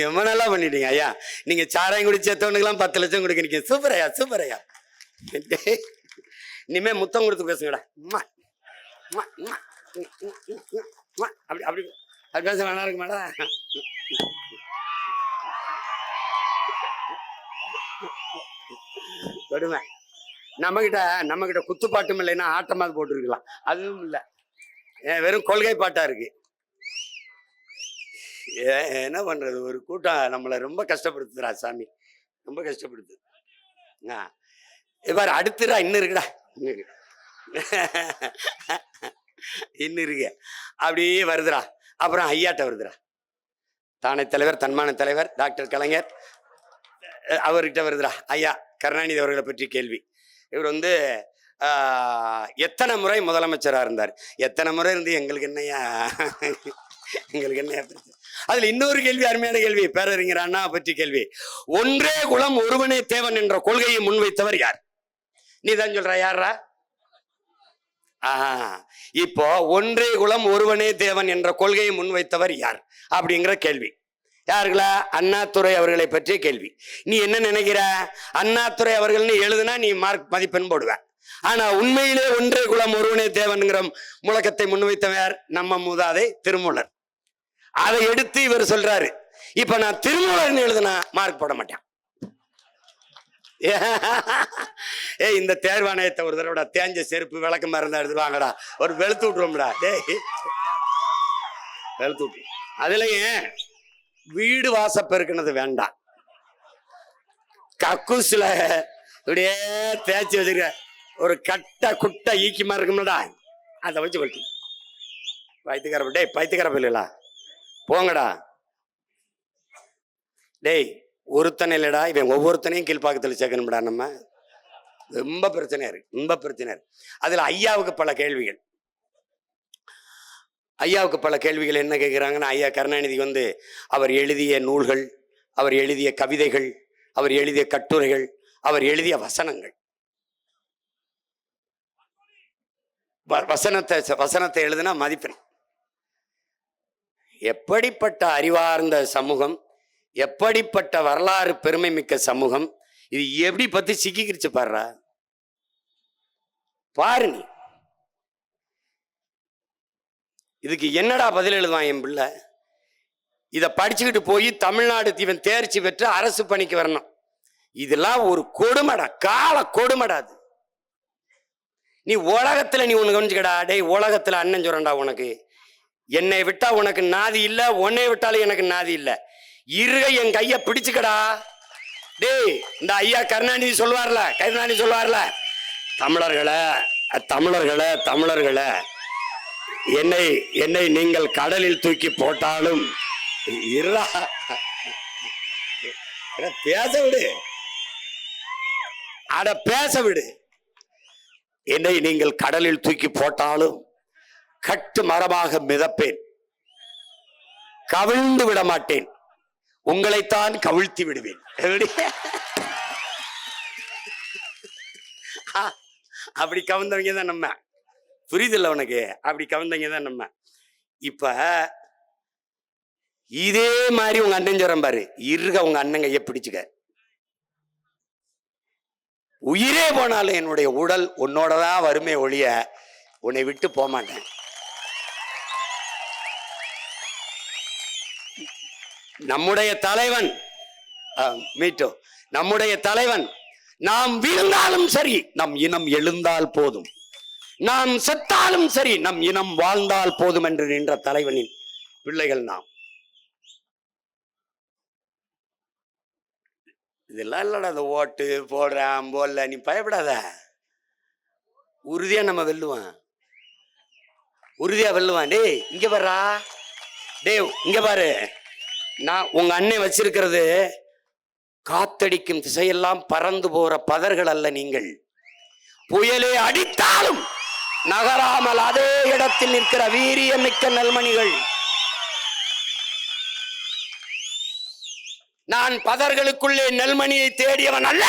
ரொம்ப நல்லா பண்ணிட்டீங்க ஐயா, நீங்க சாராயம் குடிச்சு செத்தவனுக்கெல்லாம் 10 லட்சம் கொடுக்குறீங்க, சூப்பர் ஐயா சூப்பர் ஐயா. இனிமே முத்தம் கொடுத்து பேசுங்கடா, அப்படி அப்படி அப்படி பேச நல்லா இருக்கு மேடம். கொடுமை. நம்ம கிட்ட குத்துப்பாட்டும் இல்லைன்னா ஆட்டமாவது போட்டுருக்கலாம், அதுவும் இல்லை, வெறும் கொள்கை பாட்டா இருக்கு. என்ன பண்றது, ஒரு கூட்டம் நம்மளை ரொம்ப கஷ்டப்படுத்துறா சாமி, ரொம்ப கஷ்டப்படுத்து. இவ்வாறு அடுத்துடா இன்னும் இருக்குடா, இன்னும் இருக்கு, அப்படியே வருதுடா. அப்புறம் ஐயாட்ட வருதுடா, தானே தலைவர் தன்மான தலைவர் டாக்டர் கலைஞர், அவர்கிட்ட வருதுடா ஐயா கருணாநிதி அவர்களை பற்றி கேள்வி. இவர் எத்தனை முறை முதலமைச்சராக இருந்தார், எத்தனை முறை இருந்து எங்களுக்கு என்னையா பிரச்சனை. அதுல இன்னொரு கேள்வி, அருமையான கேள்வி, பேரறிஞர் அண்ணா பற்றி கேள்வி. ஒன்றே குலம் ஒருவனே தேவன் என்ற கொள்கையை முன்வைத்தவர் யார்? நீ தான் சொல்ற, யாரா? இப்போ ஒன்றே குலம் ஒருவனே தேவன் என்ற கொள்கையை முன்வைத்தவர் யார் அப்படிங்கிற கேள்வி. யாருங்களா? அண்ணாதுரை அவர்களை பற்றிய கேள்வி. நீ என்ன நினைக்கிற? அண்ணாதுரை அவர்கள்னு எழுதுனா நீ மார்க் மதிப்பெண் போடுவ. ஆனா உண்மையிலே ஒன்றே குலம் ஒருவனே தேவன்கிற முழக்கத்தை முன்வைத்தவர் நம்ம மூதாதை திருமூலர். அதை எடுத்து இவர் சொல்றாரு, இப்ப நான் திருமூலர் எழுதுனா மார்க் போட மாட்டேன். இந்த தேர்வாணையத்தை ஒரு தடவை தேஞ்ச செருப்பு விளக்க மருந்தா எடுத்துருவாங்கடா, ஒரு வெளுத்து விட்டுருவோம்டா. வெளுத்து விட்டு அதுலயும் வீடு வாசப்பெருக்குனது வேண்டாம், கக்கூசுல இப்படியே தேய்ச்சி வச்சிருக்க ஒரு கட்ட குட்டை ஈக்கி மாதிரி இருக்கும்டா, அதை வச்சு கொட்டி பைத்தியக்கார. டேய் பைத்தியக்கார இல்லைங்களா, போங்கடா. டேய் ஒருத்தனை இல்லடா, இவன் ஒவ்வொருத்தனையும் கீழ்பாக்கத்தில் சேர்க்கணும்டா. நம்ம ரொம்ப பிரச்சனையா இருக்கு, ரொம்ப பிரச்சனையா இருக்கு. அதுல ஐயாவுக்கு பல கேள்விகள். ஐயாவுக்கு பல கேள்விகள் என்ன கேட்குறாங்கன்னா, ஐயா கருணாநிதி அவர் எழுதிய நூல்கள், அவர் எழுதிய கவிதைகள், அவர் எழுதிய கட்டுரைகள், அவர் எழுதிய வசனங்கள், வசனத்தை எழுதுனா மதிப்பெண். எப்படிப்பட்ட அறிவார்ந்த சமூகம், எப்படிப்பட்ட வரலாறு பெருமை மிக்க சமூகம், இது எப்படி பத்தி சிக்கிக்கிருச்சு பாரு. நீ இதுக்கு என்னடா பதில் எழுதுவான் என் பிள்ளை? இதை படிச்சுக்கிட்டு போய் தமிழ்நாடு இவன் தேர்ச்சி பெற்று அரசு பணிக்கு வரணும். இதெல்லாம் ஒரு கொடுமடா, கால கொடுமடாது. நீ உலகத்துல நீ ஒண்ணு கவனிச்சுக்கடா. டேய், உலகத்துல அண்ணன் சொல்றா உனக்கு, என்னை விட்டா உனக்கு நாதி இல்ல, உன்னை விட்டாலும் எனக்கு நாதி இல்ல. இருக என் கைய பிடிச்சுக்கடா. டேய், இந்த ஐயா கருணாநிதி சொல்லுவார்ல, தமிழர்களை தமிழர்களை தமிழர்களை என்னை நீங்கள் கடலில் தூக்கி போட்டாலும் பேச விடு, பேச விடு. என்னை நீங்கள் கடலில் தூக்கி போட்டாலும் கட்டு மரமாக மிதப்பேன், கவிழ்ந்து விட மாட்டேன், உங்களைத்தான் கவிழ்த்தி விடுவேன். அப்படி கவிழ்ந்தவங்க தான் நம்ம. புரியுதில்ல உனக்கு? அப்படி கவிழ்ந்தவங்க தான் நம்ம. இப்ப இதே மாதிரி உங்க அண்ணன் சொல்றேன் பாரு, இருக உங்க அண்ணன் கைய பிடிச்சுக்க. உயிரே போனாலும் என்னுடைய உடல் உன்னோடதான் வருமே ஒழிய உன்னை விட்டு போக மாட்டேன். நம்முடைய தலைவன் மீட்டோ, நம்முடைய தலைவன், நாம் வீழ்ந்தாலும் சரி நம் இனம் எழுந்தால் போதும், நாம் செத்தாலும் சரி நம் இனம் வாழ்ந்தால் போதும் என்று நின்ற தலைவனின் பிள்ளைகள் நாம். இதெல்லாம் இல்லடா, அந்த ஓட்டு போடுறான் போடல, நீ பயப்படாத. உறுதியா நம்ம வெல்லுவான், உறுதியா வெல்லுவான். டேய் இங்க பாரா, டேய் இங்க பாரு, நான் உங்க அண்ணன் வச்சிருக்கிறது காத்தடிக்கும் திசையெல்லாம் பறந்து போற பதர்கள் அல்ல. நீங்கள் புயலே அடித்தாலும் நகராமல் அதே இடத்தில் நிற்கிற வீரியமிக்க நெல்மணிகள். நான் பதர்களுக்குள்ளே நெல்மணியை தேடியவன் அல்ல.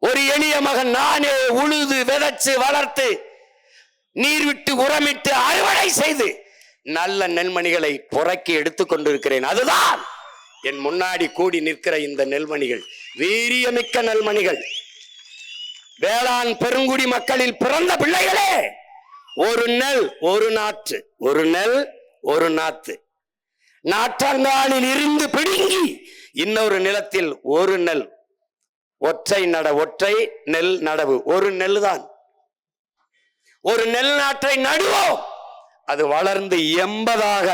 ஒரு எளிய மகன் நானே உழுது விதைச்சு வளர்த்து நீர் விட்டு உரமிட்டு அறுவடை செய்து நல்ல நெல்மணிகளை புறக்கி எடுத்துக் கொண்டிருக்கிறேன். அதுதான் என் முன்னாடி கூடி நிற்கிற இந்த நெல்மணிகள், வீரியமிக்க நெல்மணிகள். வேளாண் பெருங்குடி மக்களில் பிறந்த பிள்ளைகளே, ஒரு நெல் ஒரு நாற்று, ஒரு நெல் ஒரு நாத்து. நாற்றங்காலில் இருந்து பிடுங்கி இன்னொரு நிலத்தில் ஒரு நெல், ஒற்றை நெல் நடவு, ஒரு நெல் தான். ஒரு நெல் நாற்றை நடுவோம், அது வளர்ந்து 80ஆக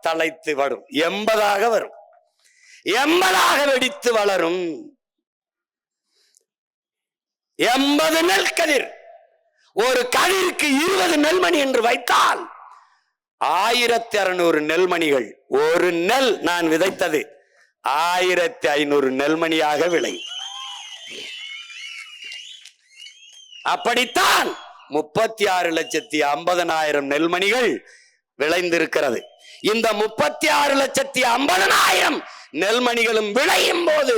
தலைத்து வரும், 80ஆக வரும், 80ஆக வெடித்து வளரும். 80 நெல் கதிர், ஒரு கதிருக்கு 20 நெல்மணி என்று வைத்தால் 1600 நெல்மணிகள். ஒரு நெல் நான் விதைத்தது 1500 நெல்மணியாக விளை. அப்படித்தான் 36,50,000 நெல்மணிகள் விளைந்திருக்கிறது. இந்த 36,50,000 நெல்மணிகளும் விளையும் போது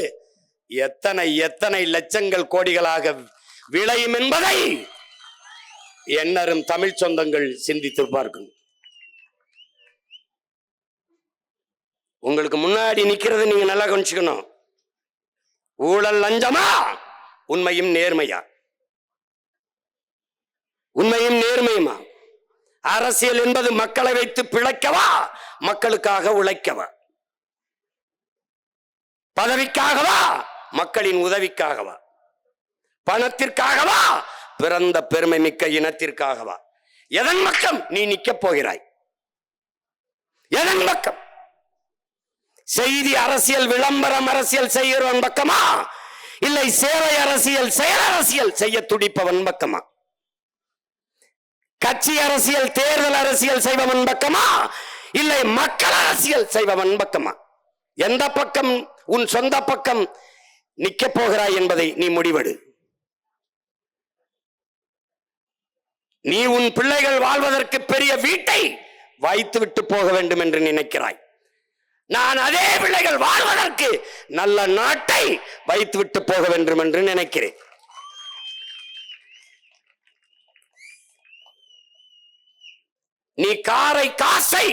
எத்தனை லட்சங்கள் கோடிகளாக விளையும் என்பதை எண்ணரும் தமிழ் சொந்தங்கள் சிந்தித்து பார்க்கணும். உங்களுக்கு முன்னாடி நிக்கிறது நீங்க நல்லா கவனிச்சுக்கணும். ஊழல் லஞ்சமா, உண்மையும் நேர்மையா? உண்மையும் நேர்மையுமா? அரசியல் என்பது மக்களை வைத்து பிழைக்கவா, மக்களுக்காக உழைக்கவா? பதவிக்காகவா, மக்களின் உதவிக்காகவா? பணத்திற்காகவா, பிறந்த பெருமை மிக்க இனத்திற்காகவா? எதன் பக்கம் நீ நிக்க போகிறாய்? எதன் பக்கம்? செய்தி அரசியல், விளம்பரம் அரசியல் செய்கிறவன் பக்கமா, இல்லை சேவை அரசியல், செயல் அரசியல் செய்ய துடிப்பவன் பக்கமா? கட்சி அரசியல், தேர்தல் அரசியல் செய்பவன் பக்கமா, இல்லை மக்கள் அரசியல் செய்பவன் பக்கமா? எந்த பக்கம் உன் சொந்த பக்கம் நிக்க போகிறாய் என்பதை நீ முடிவெடு. நீ உன் பிள்ளைகள் வாழ்வதற்கு பெரிய வீட்டை வைத்து விட்டு போக வேண்டும் என்று நினைக்கிறாய். நான் அதே பிள்ளைகள் வாழ்வதற்கு நல்ல நாட்டை வைத்து விட்டு போக வேண்டும் என்று நினைக்கிறேன். நீ காசை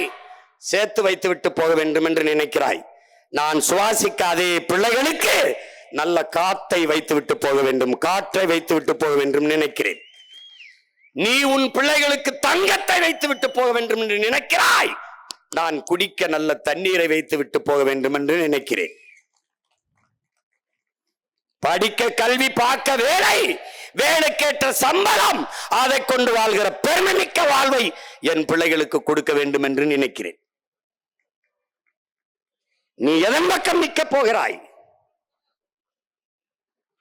சேர்த்து வைத்து விட்டு போக வேண்டும் என்று நினைக்கிறாய். நான் சுவாசிக்க அதே பிள்ளைகளுக்கு நல்ல காத்தை வைத்து விட்டு போக வேண்டும், காற்றை வைத்து விட்டு போக வேண்டும் நினைக்கிறேன். நீ உன் பிள்ளைகளுக்கு தங்கத்தை வைத்து விட்டு போக வேண்டும் என்று நினைக்கிறாய், நான் குடிக்க நல்ல தண்ணீரை வைத்து விட்டு போக வேண்டும் என்று நினைக்கிறேன். படிக்க கல்வி, பார்க்க வேலை, வேலைக்கேற்ற சம்பளம், அதை கொண்டு வாழ்கிற பெருமைமிக்க வாழ்வை என் பிள்ளைகளுக்கு கொடுக்க வேண்டும் என்று நினைக்கிறேன். நீ எதன் பக்கம் நிற்க போகிறாய்?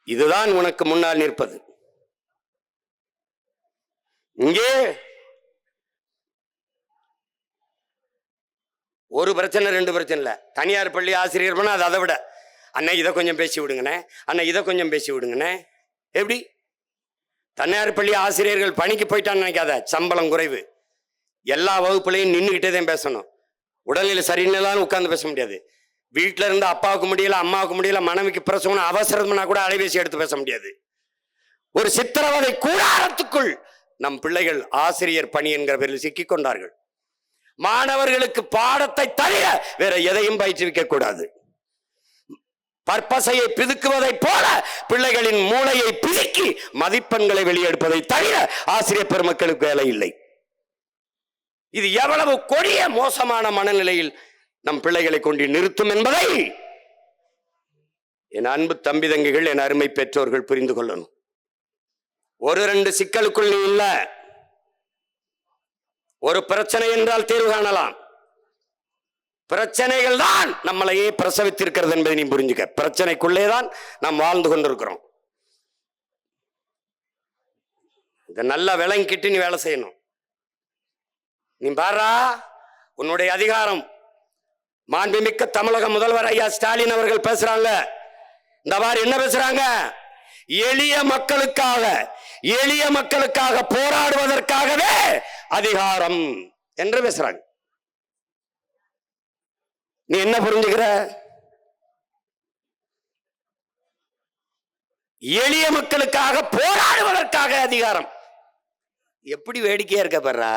இதுதான் உனக்கு முன்னால் நிற்பது. இங்கே ஒரு பிரச்சனை ரெண்டு பிரச்சனை இல்ல. தனியார் பள்ளி ஆசிரியர் பண்ணா அது அதை விட, அண்ணா இதை கொஞ்சம் பேசி விடுங்கண்ணே, அண்ணா இதை கொஞ்சம் பேசி விடுங்கண்ணே. எப்படி தனியார் பள்ளி ஆசிரியர்கள் பணிக்கு போயிட்டான்னு நினைக்காத, சம்பளம் குறைவு, எல்லா வகுப்புலையும் நின்றுகிட்டே தான் பேசணும். உடல்நிலை சரியில்லைன்னு உட்கார்ந்து பேச முடியாது. வீட்டில இருந்து அப்பாவுக்கு முடியல, அம்மாவுக்கு முடியல, மனைவிக்கு பிரசவம் அவசரம்னா கூட அலைபேசி எடுத்து பேச முடியாது. ஒரு சித்திரவதை கூடாரத்துக்குள் நம் பிள்ளைகள் ஆசிரியர் பணி என்கிற பேரில் சிக்கிக் கொண்டார்கள். மாணவர்களுக்கு பாடத்தை தவிர வேற எதையும் பயிற்றுவிக்க கூடாது. பற்பசையை பிதுக்குவதை போல பிள்ளைகளின் மூளையை பிதுக்கி மதிப்பெண்களை வெளியெடுப்பதை தவிர ஆசிரியர் பெருமக்களுக்கு வேலை இல்லை. இது எவ்வளவு கொடிய மோசமான மனநிலையில் நம் பிள்ளைகளை கொண்டு நிறுத்தும் என்பதை என் அன்பு தம்பி தங்கிகள், என் அருமை பெற்றோர்கள் புரிந்து கொள்ளணும். ஒரு ரெண்டு சிக்கலுக்குள் நீ இல்ல. ஒரு பிரச்சனை என்றால் தீர்வு காணலாம். பிரச்சனைகள் தான் நம்மளையே பிரசவித்திருக்கிறது என்பதை நீ புரிஞ்சுக்க. பிரச்சனைக்குள்ளேதான் நாம் வாழ்ந்து கொண்டிருக்கிறோம். இதை நல்லா விளங்கிட்டு நீ வேலை செய்யணும். நீ பாரா, உன்னுடைய அதிகாரம். மாண்புமிக்க தமிழக முதல்வர் ஐயா ஸ்டாலின் அவர்கள் பேசுறாங்க. இந்த மாதிரி என்ன பேசுறாங்க? எளிய மக்களுக்காக போராடுவதற்காகவே அதிகாரம் என்று பேசுறாங்க. நீ என்ன புரிஞ்சுக்கிற? எளிய மக்களுக்காக போராடுவதற்காக அதிகாரம். எப்படி வேடிக்கையா இருக்க பாரா.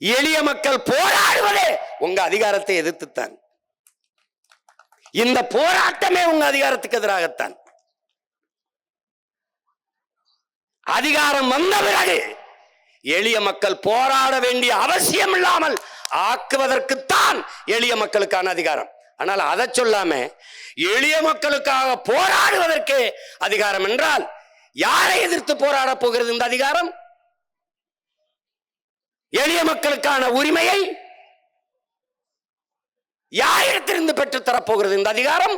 எளிய மக்கள் போராடுவதே உங்க அதிகாரத்தை எதிர்த்துத்தான். இந்த போராட்டமே உங்க அதிகாரத்துக்கு எதிராகத்தான். அதிகாரம் வந்த பிறகு எளிய மக்கள் போராட வேண்டிய அவசியம் இல்லாமல் ஆக்குவதற்குத்தான் எளிய மக்களுக்கான அதிகாரம். ஆனால் அதை சொல்லாம எளிய மக்களுக்காக போராடுவதற்கே அதிகாரம் என்றால் யாரை எதிர்த்து போராட போகிறது இந்த அதிகாரம்? எளிய மக்களுக்கான உரிமையை யாரிடத்திலிருந்து பெற்றுத் தரப்போகிறது இந்த அதிகாரம்?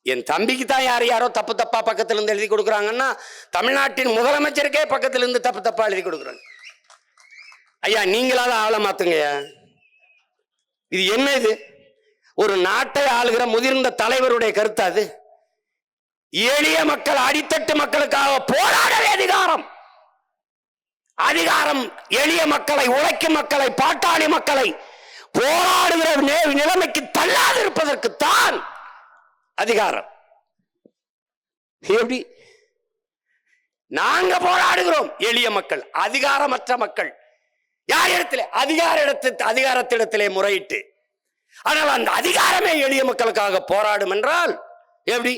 என் தம்பிக்கு தான் யாரோ தப்பு தப்பா பக்கத்துல இருந்து எழுதி கொடுக்குறாங்கன்னா, தமிழ்நாட்டின் முதலமைச்சருக்கே பக்கத்துல இருந்து தப்பு தப்பா எழுதி கொடுக்குறாங்க. ஐயா, நீங்களால ஆள மாத்துங்க. இது என்ன? இது ஒரு நாட்டை ஆளுகிற முதிர்ந்த தலைவருடைய கருத்து. அது எளிய மக்கள், அடித்தட்டு மக்களுக்காக போராடவே அதிகாரம் எளிய மக்களை, உழைக்கும் மக்களை, பாட்டாளி மக்களை போராடுகிற நிலைமைக்கு தள்ளாது இருப்பதற்குத்தான் அதிகாரம். எப்படி நாங்க போராடுகிறோம்? எளிய மக்கள், அதிகாரமற்ற மக்கள் யார் இடத்துல? அதிகாரத்திடத்திலே முறையிட்டு. ஆனால் அந்த அதிகாரமே எளிய மக்களுக்காக போராடும் என்றால் எப்படி?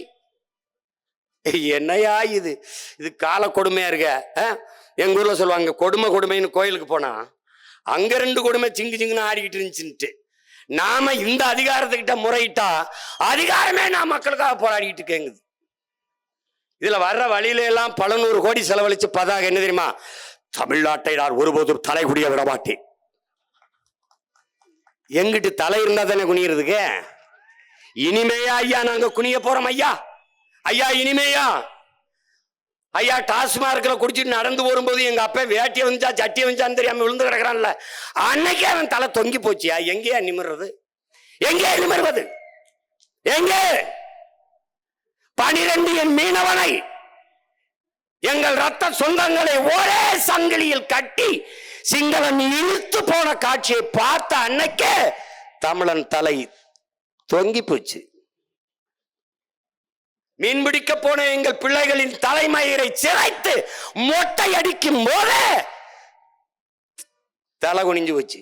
என்னையா இது? இது கால கொடுமையா இருக்க. எங்க ஊர்ல சொல்லுவாங்க, கொடுமைன்னு கோயிலுக்கு போனா அங்க ரெண்டு கொடுமை சிங்குன்னு ஆடிக்கிட்டு இருந்துச்சுன்ட்டு. நாம இந்த அதிகாரத்துக்கிட்ட முறையிட்டா அதிகாரமே நான் மக்களுக்காக போராடிக்கிட்டு இருக்கேங்குது. இதுல வர்ற வழியில எல்லாம் பல நூறு கோடி செலவழிச்சு பதாக என்ன தெரியுமா? தமிழ்நாட்டை நான் ஒருபோதும் தலை குடிய விட மாட்டேன். எங்கிட்டு தலை இருந்தா தானே குனியறதுக்கு? இனிமேயா ஐயா நாங்க குனிய போறோம்? ஐயா இனிமேயா? ஐயா டாஸ்மார்க்ல குடிச்சிட்டு நடந்து வரும்போது எங்க அப்பா வேட்டிய வந்துச்சா சட்டிய வந்துச்சான்னு தெரியாம விழுந்து கிடக்குறான்ல, அன்னைக்கே அவன் தலை தொங்கி போச்சியா? எங்கேயா நிமிர்றது? எங்கே நிமிர்வது? எங்கே? 12 என் மீனவனை, எங்கள் ரத்த சொந்தங்களை ஒரே சங்கிலியில் கட்டி சிங்களன் இழுத்து போன காட்சியை பார்த்த அன்னைக்கே தமிழன் தலை தொங்கி போச்சு. மீன்பிடிக்க போன எங்கள் பிள்ளைகளின் தலைமயிரை சிரைத்து மொட்டை அடிக்கும் போது தலை குனிஞ்சு வச்சு.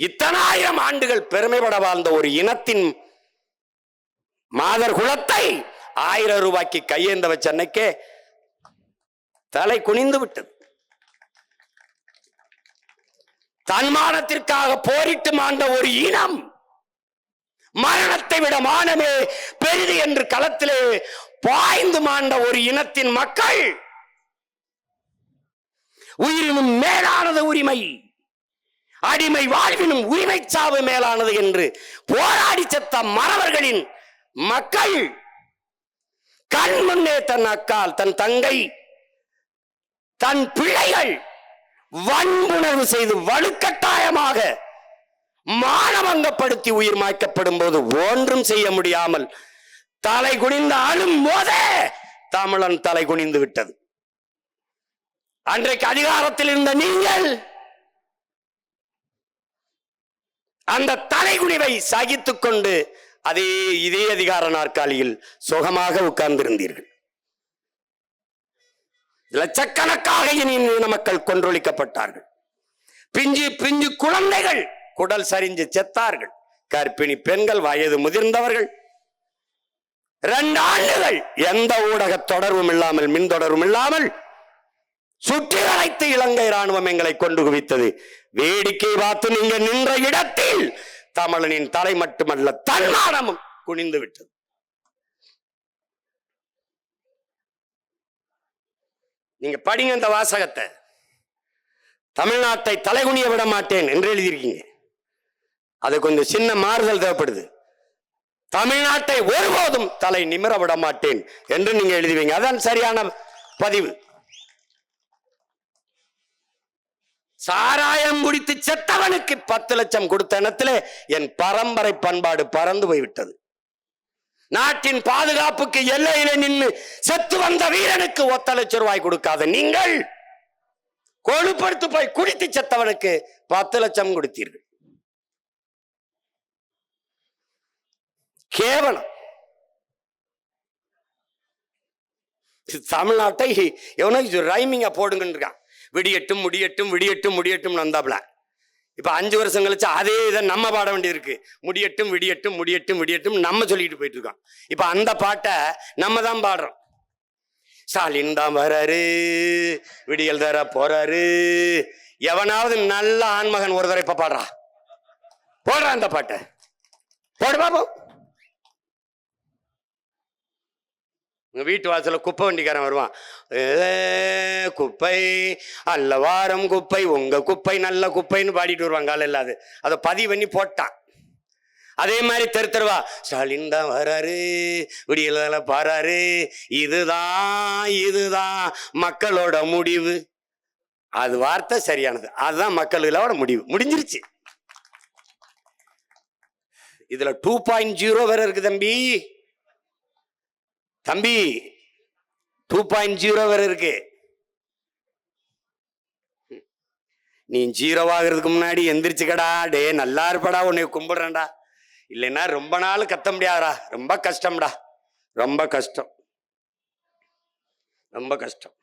இத்தனாயிரம் ஆண்டுகள் பெருமைப்பட வாழ்ந்த ஒரு இனத்தின் மாதர் குலத்தை 1000 ரூபாய்க்கு கையேந்த வச்ச அன்னைக்கே தலை குனிந்து விட்டது. தன்மானத்திற்காக போரிட்டு மாண்ட ஒரு இனம் மரணத்தை விட மானமே பெரிது என்று களத்திலே பாய்ந்து மாண்ட ஒரு இனத்தின் மக்கள் உயிரினும் மேலானது உரிமை, அடிமை வாழ்வினும் உரிமை சாவு மேலானது என்று போராடி செத்த மறவர்களின் மக்கள் கண் முன்னே தன் அக்கால், தன் தங்கை, தன் பிள்ளைகள் வன்புணர்வு செய்து வலுக்கட்டாயமாக மானபங்கப்படுத்தி உயிர் மாய்க்கப்படும் போது ஒன்றும் செய்ய முடியாமல் தலை குனிந்து ஆளும் போதே தமிழன் தலை குனிந்து விட்டது. அன்றைக்கு அதிகாரத்தில் இருந்த நீங்கள் அந்த தலைகுனிவை சகித்துக் கொண்டு இதே அதிகார நாற்காலியில் சுகமாக உட்கார்ந்திருந்தீர்கள். லட்சக்கணக்காக இன மக்கள் கொன்றொழிக்கப்பட்டார்கள். பிஞ்சு பிஞ்சு குழந்தைகள் குடல் சரிஞ்சு செத்தார்கள். கர்ப்பிணி பெண்கள், வயது முதிர்ந்தவர்கள் 2 ஆண்டுகள் எந்த ஊடக தொடர்பும் இல்லாமல், மின் தொடர்பும் இல்லாமல் சுற்றி வளைத்து இலங்கை ராணுவம் எங்களை கொண்டு குவித்தது. வேடிக்கை பார்த்து நீங்க நின்ற இடத்தில் தமிழனின் தலை மட்டுமல்ல தன்மானமும் குனிந்து விட்டது. நீங்க படிங்க இந்த வாசகத்தை. தமிழ்நாட்டை தலைகுனிய விட மாட்டேன் என்று எழுதியிருக்கீங்க. அது கொஞ்சம் சின்ன மாறுதல் தேவைப்படுது. தமிழ்நாட்டை ஒருபோதும் தலை நிமிர விட மாட்டேன் என்று நீங்க எழுதுவீங்க. அதான் சரியான பதிவு. சாராயம் குடித்து செத்தவனுக்கு 10 லட்சம் கொடுத்த இடத்திலே என் பரம்பரை பண்பாடு பறந்து போய்விட்டது. நாட்டின் பாதுகாப்புக்கு எல்லையிலே நின்று செத்து வந்த வீரனுக்கு 1 லட்சம் ரூபாய் கொடுக்காத நீங்கள் கொழுப்படுத்து போய் குடித்து செத்தவனுக்கு 10 லட்சம் கொடுத்தீர்கள். கேவலம். தமிழ்நாட்டை எவனோ ரைமிங்கா போடுங்கன்னு இருக்கான். விடியட்டும் முடியட்டும் விடியட்டும் முடியட்டும் வந்தாப்ல. இப்ப 5 வருஷம் கழிச்சு அதே இதை நம்ம பாட வேண்டியது இருக்கு. முடியட்டும் விடியட்டும் முடியட்டும் விடியட்டும் நம்ம சொல்லிட்டு போயிட்டு இருக்கோம். இப்ப அந்த பாட்டை நம்ம தான் பாடுறோம். ஸ்டாலின் தான் வராரு, விடியல் தர போறாரு. எவனாவது நல்ல ஆண்மகன் ஒரு தடவை இப்ப பாடுறா, போடுறான் அந்த பாட்டை, போடு பாப்போம். உங்க வீட்டு வாசல குப்பை வண்டிக்காரன் வருவான். குப்பை அல்ல வாரம் குப்பை, உங்க குப்பை நல்ல குப்பைன்னு பாடிட்டு வருவாங்க. காலையில் அதை பதிவு பண்ணி போட்டான். அதே மாதிரி தெருவா ஸ்டாலின் தான் வராரு, விடியல பாராரு, இதுதான் மக்களோட முடிவு. அது வார்த்தை சரியானது. அதுதான் மக்களோட முடிவு. முடிஞ்சிருச்சு. இதுல 2.0 வேற இருக்கு தம்பி. 2.0 வேற இருக்கு. நீ 0 ஆகிறதுக்கு முன்னாடி எந்திரிச்சுக்கடா, டே நல்லா இருப்படா, உன்னை கும்பிடுறேன்டா. இல்லைன்னா ரொம்ப நாள் கத்த முடியாதா. ரொம்ப கஷ்டம்டா, ரொம்ப கஷ்டம், ரொம்ப கஷ்டம்.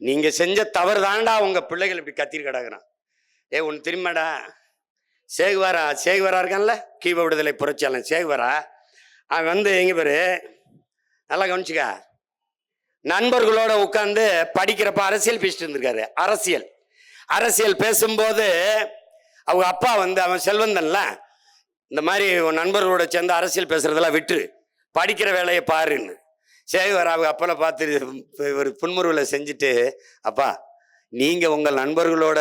நீங்க செஞ்ச தவறு தான்டா உங்க பிள்ளைகள் இப்படி கத்திட்டு கிடக்குறான். ஒன்னு திரும்படா, சேகுவரா இருக்கான்ல, கீப விடுதலை புரட்சியாளன் சேகுவரா. அவன் எங்க பேரு நல்லா கவனிச்சுக்க, நண்பர்களோட உட்கார்ந்து படிக்கிறப்ப அரசியல் பேசிட்டு இருந்திருக்காரு. அரசியல் பேசும்போது அவங்க அப்பா அவன் செல்வந்தன்ல, இந்த மாதிரி நண்பர்களோட சேர்ந்து அரசியல் பேசுறதெல்லாம் விட்டு படிக்கிற வேலையை பாருன்னு சேகுவரா அவங்க அப்பனை பார்த்து ஒரு புன்முறுவலை செஞ்சுட்டு, அப்பா நீங்க உங்கள் நண்பர்களோட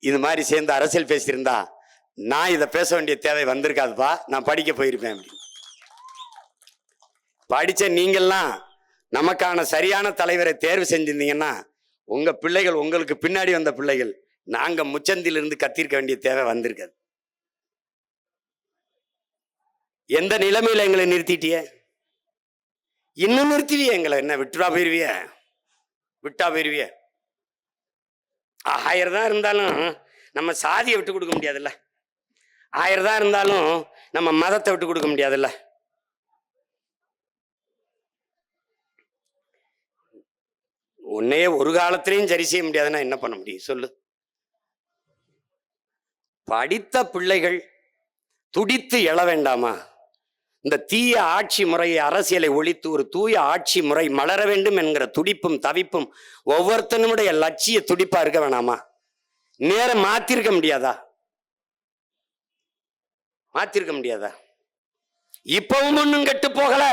இது மாதிரி சேர்ந்து அரசியல் பேசியிருந்தா நான் இதை பேச வேண்டிய தேவை வந்திருக்காதுப்பா, நான் படிக்க போயிருப்பேன் அப்படின்னு. படிச்ச நீங்கள்லாம் நமக்கான சரியான தலைவரை தேர்வு செஞ்சிருந்தீங்கன்னா உங்க பிள்ளைகள், உங்களுக்கு பின்னாடி வந்த பிள்ளைகள், நாங்க முச்சந்திலிருந்து கத்திருக்க வேண்டிய தேவை வந்திருக்காது. எந்த நிலைமையில எங்களை நிறுத்திட்டிய? இன்னும் நிறுத்துவிய எங்களை? என்ன விட்டா போயிருவிய? 1000 தான் இருந்தாலும் நம்ம சாதியை விட்டு கொடுக்க முடியாதுல்ல. 1000 தான் இருந்தாலும் நம்ம மதத்தை விட்டு கொடுக்க முடியாதுல்ல. உன்னையே ஒரு காலத்திலையும் சரி செய்ய முடியாதுன்னா என்ன பண்ண முடியும் சொல்லு? படித்த பிள்ளைகள் துடித்து எழ வேண்டாமா? இந்த தீய ஆட்சி முறையை, அரசியலை ஒழித்து ஒரு தூய ஆட்சி முறை மலர வேண்டும் என்கிற துடிப்பும் தவிப்பும் ஒவ்வொருத்தனுடைய லட்சிய துடிப்பா இருக்க வேணாமா? நேரம் மாத்திருக்க முடியாதா? மாத்திருக்க முடியாதா? இப்பவும் ஒன்னும் கெட்டு போகல.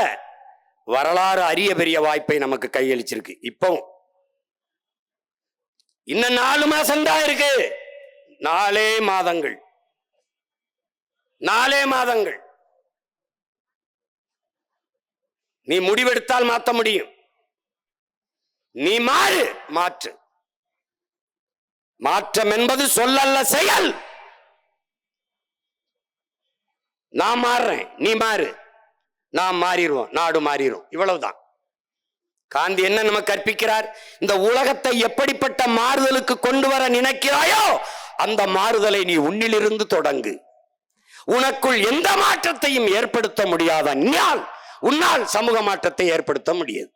வரலாறு அரிய பெரிய வாய்ப்பை நமக்கு கையளிச்சிருக்கு. இப்பவும் இன்னும் 4 மாசம் தான் இருக்கு. 4 மாதங்கள், 4 மாதங்கள். நீ முடிவெடுத்தால் மாற்ற முடியும். நீ மாறு, மாற்று. மாற்றம் என்பது சொல்லல்ல, செயல். நான் மாறுறேன், நீ மாறு, நாம் மாறிடுவோம், நாடு மாறிடும். இவ்வளவுதான். காந்தி என்ன நமக்கு கற்பிக்கிறார்? இந்த உலகத்தை எப்படிப்பட்ட மாறுதலுக்கு கொண்டு வர நினைக்கிறாயோ அந்த மாறுதலை நீ உன்னிலிருந்து தொடங்கு. உனக்குள் எந்த மாற்றத்தையும் ஏற்படுத்த முடியாத உன்னால் சமூக மாற்றத்தை ஏற்படுத்த முடியாது.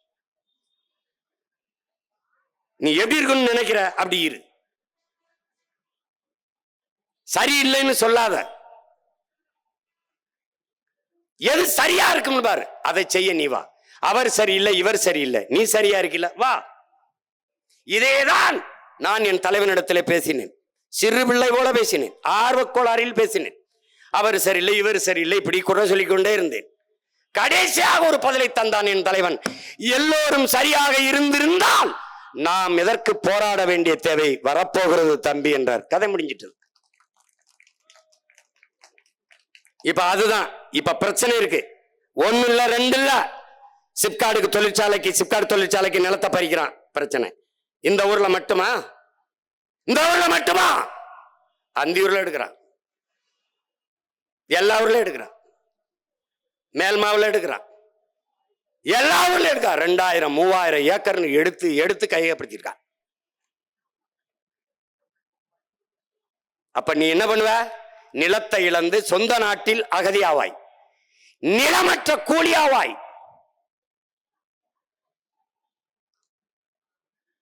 நீ எப்படி இருக்குன்னு நினைக்கிற, அப்படி இரு. சரியில்லைன்னு சொல்லாத. எது சரியா இருக்கும் பாரு, அதை செய்ய நீ வா. அவர் சரியில்லை, இவர் சரியில்லை, நீ சரியா இருக்கல, வா. இதேதான் நான் என் தலைவனிடத்தில் பேசினேன். சிறு பிள்ளை போல பேசினேன், ஆர்வக்கோளாறில் பேசினேன். அவர் சரியில்லை, இவர் சரியில்லை, இப்படி குறை சொல்லிக்கொண்டே இருந்தேன். கடைசியாக ஒரு பதிலை தந்தான் என் தலைவன். எல்லோரும் சரியாக இருந்திருந்தால் நாம் எதற்கு போராட வேண்டிய தேவை வரப்போகிறது தம்பி என்றார். கதை முடிஞ்சிட்டு. இப்ப அதுதான் இப்ப பிரச்சனை இருக்கு. 1 இல்ல 2 இல்ல. சிப்காடு தொழிற்சாலைக்கு நிலத்தை பறிக்கிறான். பிரச்சனை இந்த ஊர்ல மட்டுமா? இந்த ஊர்ல மட்டுமா? அந்த ஊர்ல எடுக்கிறான், எல்லா ஊர்ல எடுக்கிறான், மேல்மாவில் எடுக்கிறான், எல்லா ஊர்ல எடுக்கிறான். 2000 3000 ஏக்கர்னு எடுத்து கையகப்படுத்திருக்கான். அப்ப நீ என்ன பண்ணுவ? நிலத்தை இழந்து சொந்த நாட்டில் அகதியாவாய், நிலமற்ற கூலியாவாய்.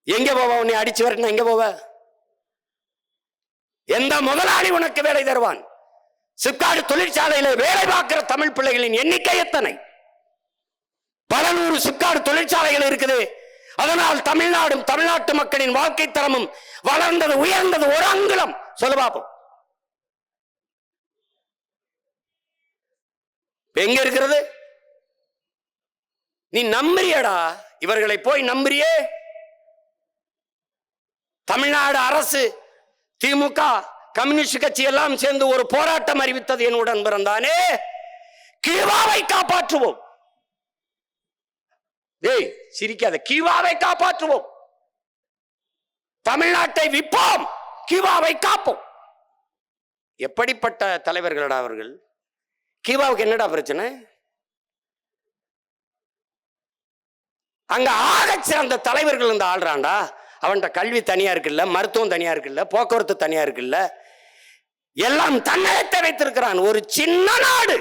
எங்க போவ? உன்னை அடிச்சு வரணும், எங்க போவ? எந்த முதலாளி உனக்கு வேலை தருவான்? சிப்காடு தொழிற்சாலையில வேலை பார்க்கிற தமிழ் பிள்ளைகளின் எண்ணிக்கை எத்தனை? பல நூறு சிப்காடு தொழிற்சாலைகள் இருக்குது. அதனால் தமிழ்நாடும் தமிழ்நாட்டு மக்களின் வாழ்க்கை தரமும் வளர்ந்தது, உயர்ந்தது. ஒரு அங்குலம் சொல்ல பார்ப்போம். எங்க இருக்கிறது? நீ நம்புறியடா, இவர்களை போய் நம்புறியே. தமிழ்நாடு அரசு, திமுக, கம்யூனிஸ்ட் கட்சி எல்லாம் சேர்ந்து ஒரு போராட்டம் அறிவித்தது. என்னுடன் பிறந்தானே, கீவாவை காப்பாற்றுவோம். ஏய் சிரிக்காத, கீவாவை காப்பாற்றுவோம், தமிழ்நாட்டை விற்போம், கீவாவை காப்போம். எப்படிப்பட்ட தலைவர்களடா அவர்கள்? கீவாவுக்கு என்னடா பிரச்சனை? அங்க ஆக சிறந்த தலைவர்கள் இந்த ஆள்றாண்டா. அவன்கிட்ட கல்வி தனியா இருக்குல்ல, மருத்துவம் தனியா இருக்குல்ல, போக்குவரத்து தனியா இருக்குல்ல, எல்லாம் தன்னகத்தை வைத்திருக்கிறான். ஒரு சின்ன நாடு,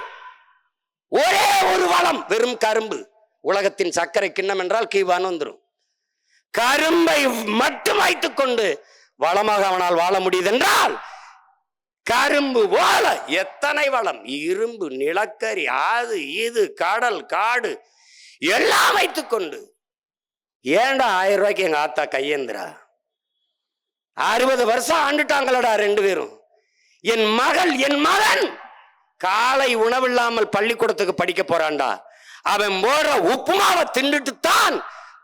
ஒரே ஒரு வளம், வெறும் கரும்பு. உலகத்தின் சர்க்கரை கிண்ணம் என்றால் கீவான்னு வந்துடும். கரும்பை மட்டும் வைத்துக் கொண்டு வளமாக அவனால் வாழ முடியுது என்றால், கரும்பு போல எத்தனை வளம், இரும்பு, நிலக்கரி, அது இது, கடல், காடு எல்லாம் வைத்துக் கொண்டு. ஏண்டா 1000 ரூபாய்க்கு எங்க ஆத்தா கையேந்திரா? 60 வருஷம் ஆண்டுட்டாங்களடா 2 பேரும். என் மகன் காலை உணவில்லாமல் பள்ளிக்கூடத்துக்கு படிக்க போறான்டா. அவன் போற உப்புமாவை தின்னுட்டு தான்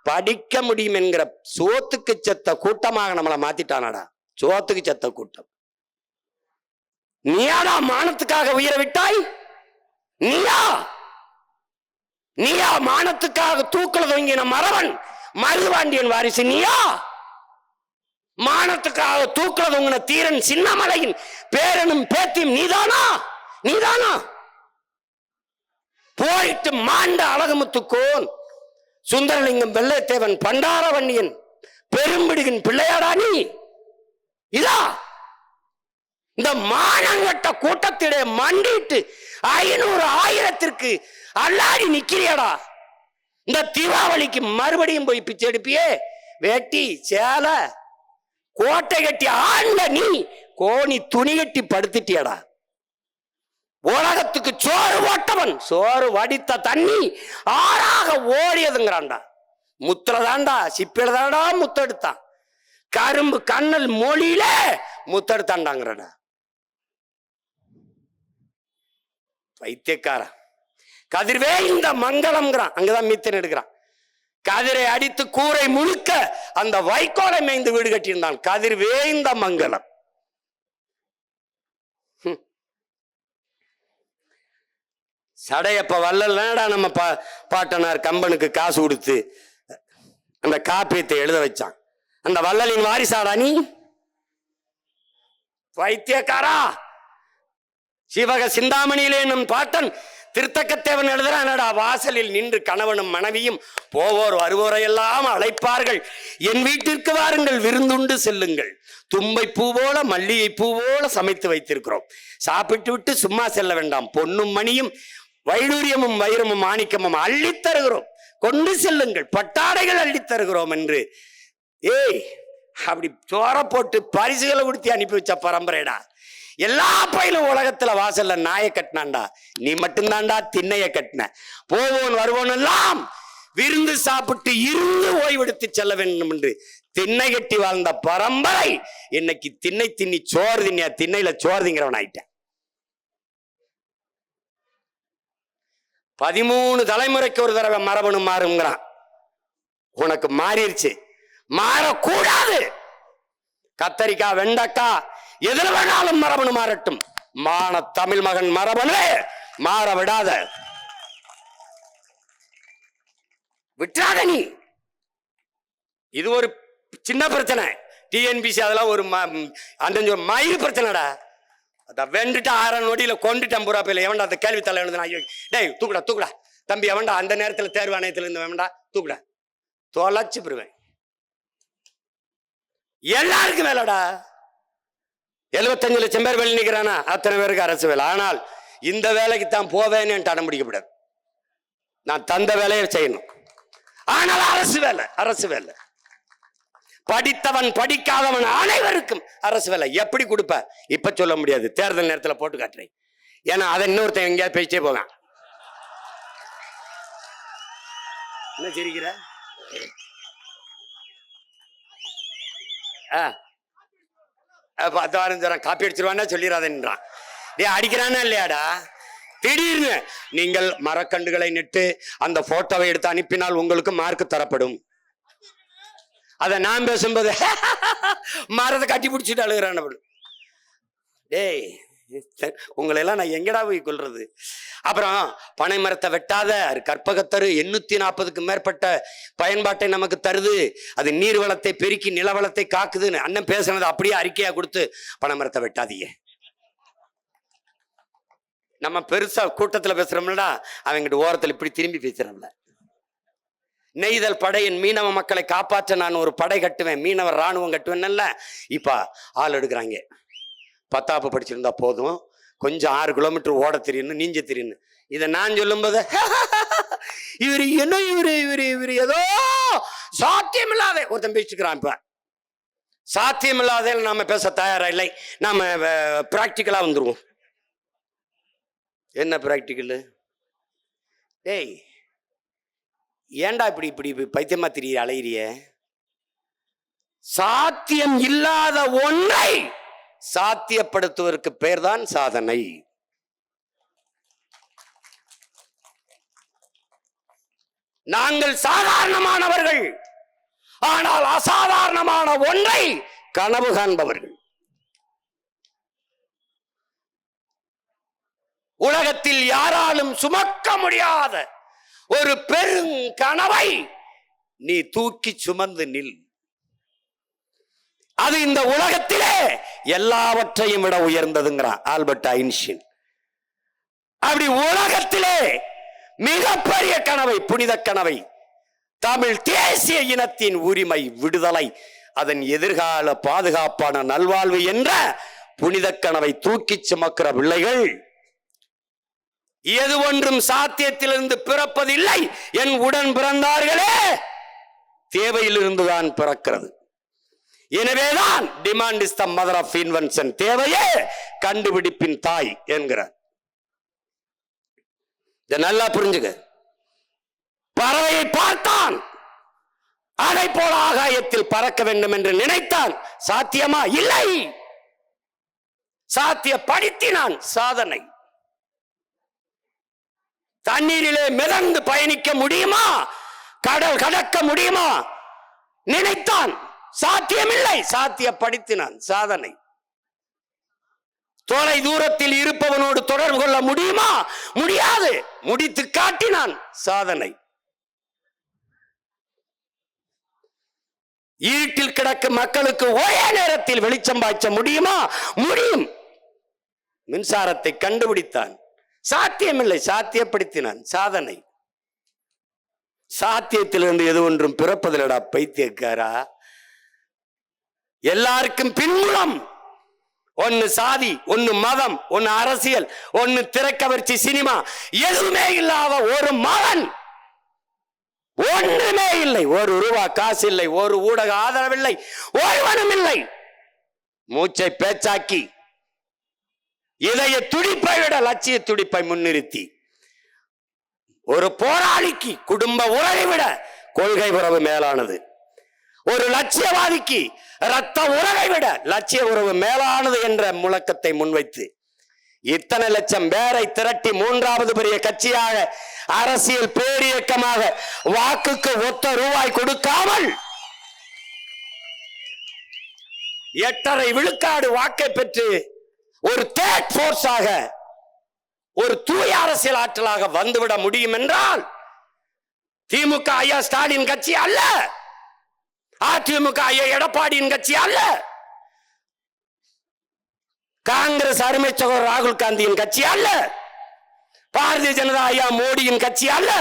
படிக்க முடியும் என்கிற சோத்துக்கு செத்த கூட்டமாக நம்மளை மாத்திட்டானடா. சோத்துக்கு செத்த கூட்டம். நீயாடா மானத்துக்காக உயிரை விட்டாய்? நீயா மானத்துக்காக தூக்கல தொங்கின மறவன் மருதுபாண்டியன் வாரிசு? நீயா மானத்துக்காக தூக்கல தொங்கின தீரன் சின்னமலையின் பேரனும் பேத்தியும்? நீதானா? போயிட்டு மாண்ட அழகுமுத்துக்கோன், சுந்தரலிங்கம், வெள்ளைத்தேவன், பண்டாரவன்னியன், பெரும்பிடிகின் பிள்ளையாடா நீ? இதா இந்த மானங்கட்ட கூட்டத்திலே மண்டிட்டு 500 1000க்கு அல்லாடி நிக்கிறியடா. இந்த தீபாவளிக்கு மறுபடியும் போய் பிச்சை எடுப்பியே? வேட்டி சேலை கோட்டை கட்டி ஆண்ட நீ கோணி துணி கட்டி படுத்துட்டியடா. உலகத்துக்கு சோறு போட்டவன் சோறு வடித்த தண்ணி ஆறாக ஓடியதுங்கிறான்டா. முத்துல தாண்டா, சிப்பில தாண்டா முத்தெடுத்தான். கரும்பு கண்ணல் மொழியில முத்தெடுத்தாண்டாங்கிறடா. வைத்தியக்கார கதிர்வே இந்த மங்களம்ங்கிறான். அங்கதான் மீத்தன் எடுக்கிறான். கதிரை அடித்து கூரை முழுக்க அந்த வைக்கோலை மேய்ந்து வீடு கட்டியிருந்தான். கதிர்வே இந்த மங்களம். சடையப்ப வல்லடா நம்ம பாட்டனார் கம்பனுக்கு காசு கொடுத்து அந்த காப்பியத்தை எழுத வச்சான். அந்த வள்ளலின் வாரிசாடா நீ? வைத்தியக்காரா, சிவக சிந்தாமணியிலே என்னும் பாட்டன் திருத்தக்கத்தேவன் எழுதுறானடா. வாசலில் நின்று கணவனும் மனைவியும் போவோர் வருவோரையெல்லாம் அழைப்பார்கள். என் வீட்டிற்கு வாருங்கள், விருந்துண்டு செல்லுங்கள். தும்பை பூ போல மல்லிகை பூ போல சமைத்து வைத்திருக்கிறோம். சாப்பிட்டு விட்டு சும்மா செல்ல வேண்டாம். பொன்னும் மணியும் வைடூரியமும் வைரமும் மாணிக்கமும் அள்ளித் தருகிறோம், கொண்டு செல்லுங்கள். பட்டாடைகள் அள்ளித் தருகிறோம் என்று அப்படி சோற போட்டு பரிசுகளை கொடுத்து அனுப்பி வச்ச பரம்பரைடா. எல்லா பயிலும் உலகத்துல வாசல்ல நாயை கட்டினான்டா. நீ மட்டும்தான்டா திண்ணைய கட்டின. போவோன் வருவோன் எல்லாம் விருந்து சாப்பிட்டு இருந்து ஓய்வெடுத்து செல்ல வேண்டும் என்று திண்ணை கட்டி வாழ்ந்த பரம்பரை இன்னைக்கு திண்ணை திண்ணி சோறு திண்ணியா திண்ணையில சோறு திங்கிறவன் ஆயிட்டேன். 13 தலைமுறைக்கு ஒரு தடவை மரபணு மாறுங்கிறான். உனக்கு மாறிடுச்சு, மாறக்கூடாது. கத்தரிக்காய் வெண்டைக்காய் எதுல வேணாலும் மரபணு மாறட்டும். மான தமிழ் மகன் மரபணு மாற விடாத, விட்டாத நீ. இது ஒரு சின்ன பிரச்சனை. டிஎன்பிசி அதெல்லாம் ஒரு மயிர் பிரச்சனைடா. அதை வெண்டுட்டு 6 நொடியில கொண்டுட்டேன் பூரா பேல. எவன்டா அந்த கேள்வி தலை எழுதுனா? டேய் தூக்குடா தூக்குடா தம்பி. எவன்டா அந்த நேரத்தில் தேர்வு ஆணையத்தில் இருந்து வேண்டா தூக்குடா, தொலைச்சு பெறுவேன். எல்லாருக்கும் வேலைடா. 75 லட்சம் பேர் வேலை நிற்கிறானா? அத்தனை பேருக்கு அரசு வேலை. ஆனால் இந்த வேலைக்கு தான் போவேன்னு அடம் பிடிக்கப்படாது. நான் தந்த வேலையை செய்யணும். ஆனால் அரசு வேலை, அரசு வேலை. படித்தவன் படிக்காதவன் அனைவருக்கும் அரசு வேலை. எப்படி கொடுப்ப இப்ப சொல்ல முடியாது, தேர்தல் நேரத்தில் போட்டு காட்டுறேன். ஏன்னா அதை இன்னொருத்தன் எங்கேயாவது பேசிட்டே போவான். என்ன சிரிக்கிற? காப்பி அடிச்சிருவான்னா சொல்லிடாதன்றான். அடிக்கிறானா இல்லையாடா? திடீர்னு நீங்கள் மரக்கண்டுகளை நட்டு அந்த போட்டோவை எடுத்து அனுப்பினால் உங்களுக்கு மார்க் தரப்படும். அத நான் பேசும்போது மரத்தை கட்டி பிடிச்சிட்டு அழுகிறான். டேய் உங்களை எல்லாம் நான் எங்கடா போய் கொள்றது? அப்புறம் பனை மரத்தை வெட்டாத, கற்பகத்தரு 840க்கு மேற்பட்ட பயன்பாட்டை நமக்கு தருது. அது நீர் வளத்தை பெருக்கி நிலவளத்தை காக்குதுன்னு அண்ணன் பேசுனது அப்படியே அறிக்கையா கொடுத்து பனை மரத்தை வெட்டாதீங்க. நம்ம பெருசா கூட்டத்துல பேசுறோம்லடா, அவங்கிட்ட ஓரத்துல இப்படி திரும்பி பேசுறோம்ல. நெய்தல் படையின் மீனவ மக்களை காப்பாற்ற நான் ஒரு படை கட்டுவேன், மீனவர் ராணுவம் கட்டுவேன். இப்ப ஆள் எடுக்கிறாங்க. 10ஆப்பு படிச்சிருந்தா போதும், கொஞ்சம் 6 கிலோமீட்டர் ஓட தெரியணும், நீஞ்ச தெரியணும். இதை நான் சொல்லும்போது இவரு என்ன இவரு இவரு இவரு ஏதோ சாத்தியம் இல்லாத ஒருத்தன் பேசிக்கிறான். இப்ப சாத்தியம் இல்லாத நாம பேச தயாரா இல்லை. நாம பிராக்டிக்கலா வந்துருவோம். என்ன பிராக்டிக்கல்? டேய் ஏண்டா இப்படி இப்படி பைத்தியமா திரிய அலையிறிய? சாத்தியம் இல்லாத ஒன்றை சாத்தியப்படுத்துவதற்கு பேர் தான் சாதனை. நாங்கள் சாதாரணமானவர்கள், ஆனால் அசாதாரணமான ஒன்றை கனவு காண்பவர்கள். உலகத்தில் யாராலும் சுமக்க முடியாத ஒரு பெருங்கனவை நீ தூக்கி சுமந்து நில். அது இந்த உலகத்திலே எல்லாவற்றையும் விட உயர்ந்ததுங்கிறான் ஆல்பர்ட் ஐன்ஸ்டீன். அப்படி உலகத்திலே மிகப்பெரிய கனவை, புனித கனவை, தமிழ் தேசிய இனத்தின் உரிமை, விடுதலை, அதன் எதிர்கால பாதுகாப்பான நல்வாழ்வு என்ற புனித கனவை தூக்கி சுமக்கிற பிள்ளைகள் எது ஒன்றும் சாத்தியத்திலிருந்து பிறப்பதில்லை. என் உடன் பிறந்தார்களே தேவையிலிருந்துதான் பிறக்கிறது. எனவேதான் demand is the mother of invention, தேவையே கண்டுபிடிப்பின் தாய் என்கிறார். இதை நல்லா புரிஞ்சுக்க. பறவையை பார்த்தான், அதை போல ஆகாயத்தில் பறக்க வேண்டும் என்று நினைத்தான். சாத்தியமா? இல்லை. சாத்தியப்படுத்தினான். சாதனை. தண்ணீரிலே மிதந்து பயணிக்க முடியுமா? கடல் கடக்க முடியுமா? நினைத்தான், சாத்தியமில்லை. சாத்தியப்படுத்தினான். சாதனை. தொலை தூரத்தில் இருப்பவனோடு தொடர்பு கொள்ள முடியுமா? முடியாது. முடித்து காட்டினான். சாதனை. ஈட்டில் கிடக்கும் மக்களுக்கு ஒரே நேரத்தில் வெளிச்சம் பாய்ச்ச முடியுமா? முடியும். மின்சாரத்தை கண்டுபிடித்தான். சாத்தியமில்லை. சாத்தியப்படுத்தினான். சாதனை. சாத்தியத்திலிருந்து எது ஒன்றும் பிறப்பதிலடா பைத்தியக்காரா. எல்லாருக்கும் பின்புலம். ஒன்னு சாதி, ஒன்னு மதம், ஒன்னு அரசியல், ஒன்னு திரைக்கவர்ச்சி சினிமா, எதுவுமே இல்லாத ஒரு மகன். ஒன்றுமே இல்லை. ஒரு ரூபா காசு இல்லை, ஒரு ஊடக ஆதரவில்லை, ஒருவனும் இல்லை. மூச்சை பேச்சாக்கி இதய துடிப்பை விட லட்சிய துடிப்பை முன்னிறுத்தி ஒரு போராளிக்கு குடும்ப உறவை விட கொள்கை உறவு மேலானது. ஒரு லட்சியவாதிக்கு இரத்த உறவை விட லட்சிய உறவு மேலானது என்ற முழக்கத்தை முன்வைத்து இத்தனை லட்சம் பேரை திரட்டி மூன்றாவது பெரிய கட்சியாக, அரசியல் பேரியக்கமாக வாக்குக்கு ஒத்த ரூபாய் கொடுக்காமல் 8.5 விழுக்காடு வாக்கை பெற்று ஒரு தேர்ட் போர்ஸாக, ஒரு தூய அரசியல் ஆற்றலாக வந்துவிட முடியும் என்றால் திமுக ஐயா ஸ்டாலின் கட்சி அல்ல, அதிமுக ஐயா எடப்பாடியின் கட்சி அல்ல, காங்கிரஸ் அருமை சகோதரர் ராகுல் காந்தியின் கட்சி அல்ல, பாரதிய ஜனதா ஐயா மோடியின் கட்சி அல்ல.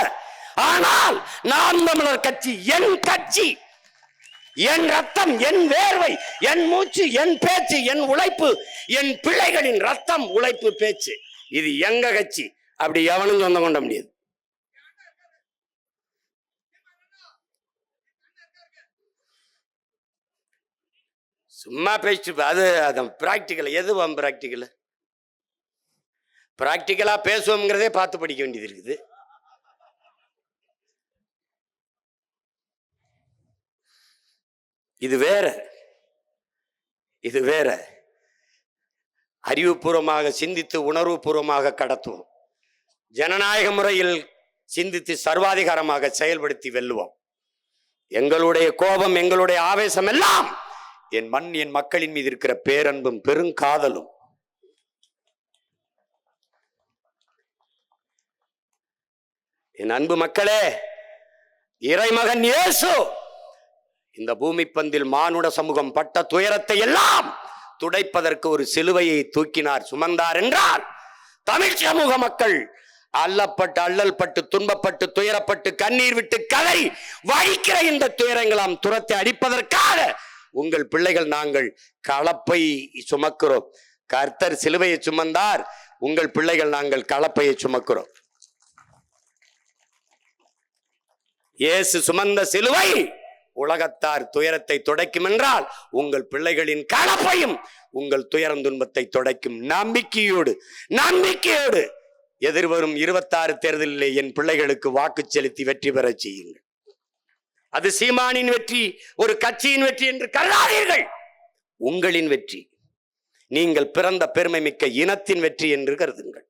ஆனால் நாம் தமிழர் கட்சி என் கட்சி. என் ரத்தம், என் வேர்வை, என் மூச்சு, என் பேச்சு, என் உழைப்பு, என் பிள்ளைகளின் ரத்தம், உழைப்பு, பேச்சு, இது எங்க கட்சி. அப்படி எவனும் சொந்தம் கொண்ட முடியாது. சும்மா பேசிட்டு அது பிராக்டிக்கல். எது பிராக்டிக்கல்? பிராக்டிக்கலா பேசுவோம்ங்கிறதே பார்த்து படிக்க வேண்டியது இருக்குது. இது வேற, இது வேற. அறிவுபூர்வமாக சிந்தித்து உணர்வுபூர்வமாக கடத்துவோம். ஜனநாயக முறையில் சிந்தித்து சர்வாதிகாரமாக செயல்படுத்தி வெல்லுவோம். எங்களுடைய கோபம், எங்களுடைய ஆவேசம் எல்லாம் என் மண், என் மக்களின் மீது இருக்கிற பேரன்பும் பெருங்காதலும். என் அன்பு மக்களே, இறைமகன் இயேசு இந்த பூமி பந்தில் மானுட சமூகம் பட்ட துயரத்தை எல்லாம் துடைப்பதற்கு ஒரு சிலுவையை தூக்கினார், சுமந்தார் என்றால் தமிழ் சமூக மக்கள் அல்லப்பட்டு, அல்லல் பட்டு, துன்பப்பட்டு, துயரப்பட்டு, கண்ணீர் விட்டு கதறி வழிக்கிற இந்த துயரங்களாம் துரத்தை அடிப்பதற்காக உங்கள் பிள்ளைகள் நாங்கள் கலப்பை சுமக்கிறோம். கர்த்தர் சிலுவையை சுமந்தார், உங்கள் பிள்ளைகள் நாங்கள் கலப்பையை சுமக்கிறோம். இயேசு சுமந்த சிலுவை உலகத்தார் துயரத்தை துடைக்கும் என்றால் உங்கள் பிள்ளைகளின் கலப்பையும் உங்கள் துயரம் துன்பத்தை துடைக்கும். நம்பிக்கையோடு, நம்பிக்கையோடு எதிர்வரும் 26 தேர்தலிலே என் பிள்ளைகளுக்கு வாக்கு செலுத்தி வெற்றி பெற செய்யுங்கள். அது சீமானின் வெற்றி, ஒரு கட்சியின் வெற்றி என்று கருதாதீர்கள். உங்களின் வெற்றி, நீங்கள் பிறந்த பெருமை மிக்க இனத்தின் வெற்றி என்று கருதுங்கள்.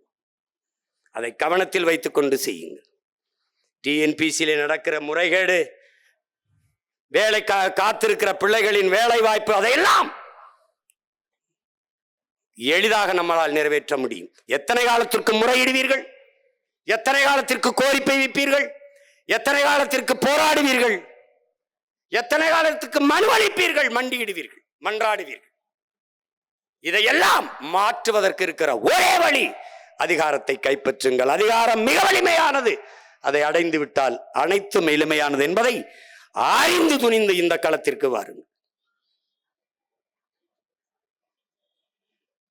அதை கவனத்தில் வைத்துக் கொண்டு செய்யுங்கள். டிஎன்பிசியிலே நடக்கிற முறைகேடு, வேலைக்காக காத்திருக்கிற பிள்ளைகளின் வேலை வாய்ப்பு, அதையெல்லாம் எளிதாக நம்மளால் நிறைவேற்ற முடியும். எத்தனை காலத்திற்கு முறையிடுவீர்கள்? எத்தனை காலத்திற்கு கோரிக்கை வைப்பீர்கள்? எத்தனை காலத்திற்கு போராடுவீர்கள்? எத்தனை காலத்துக்கு மனு அளிப்பீர்கள்? மண்டியிடுவீர்கள், மன்றாடுவீர்கள்? இதையெல்லாம் மாற்றுவதற்கு இருக்கிற ஒரே வழி அதிகாரத்தை கைப்பற்றுங்கள். அதிகாரம் மிக வலிமையானது. அதை அடைந்து விட்டால் அனைத்தும் எளிமையானது என்பதை அறிந்து துணிந்து இந்த களத்திற்கு வாருங்கள்.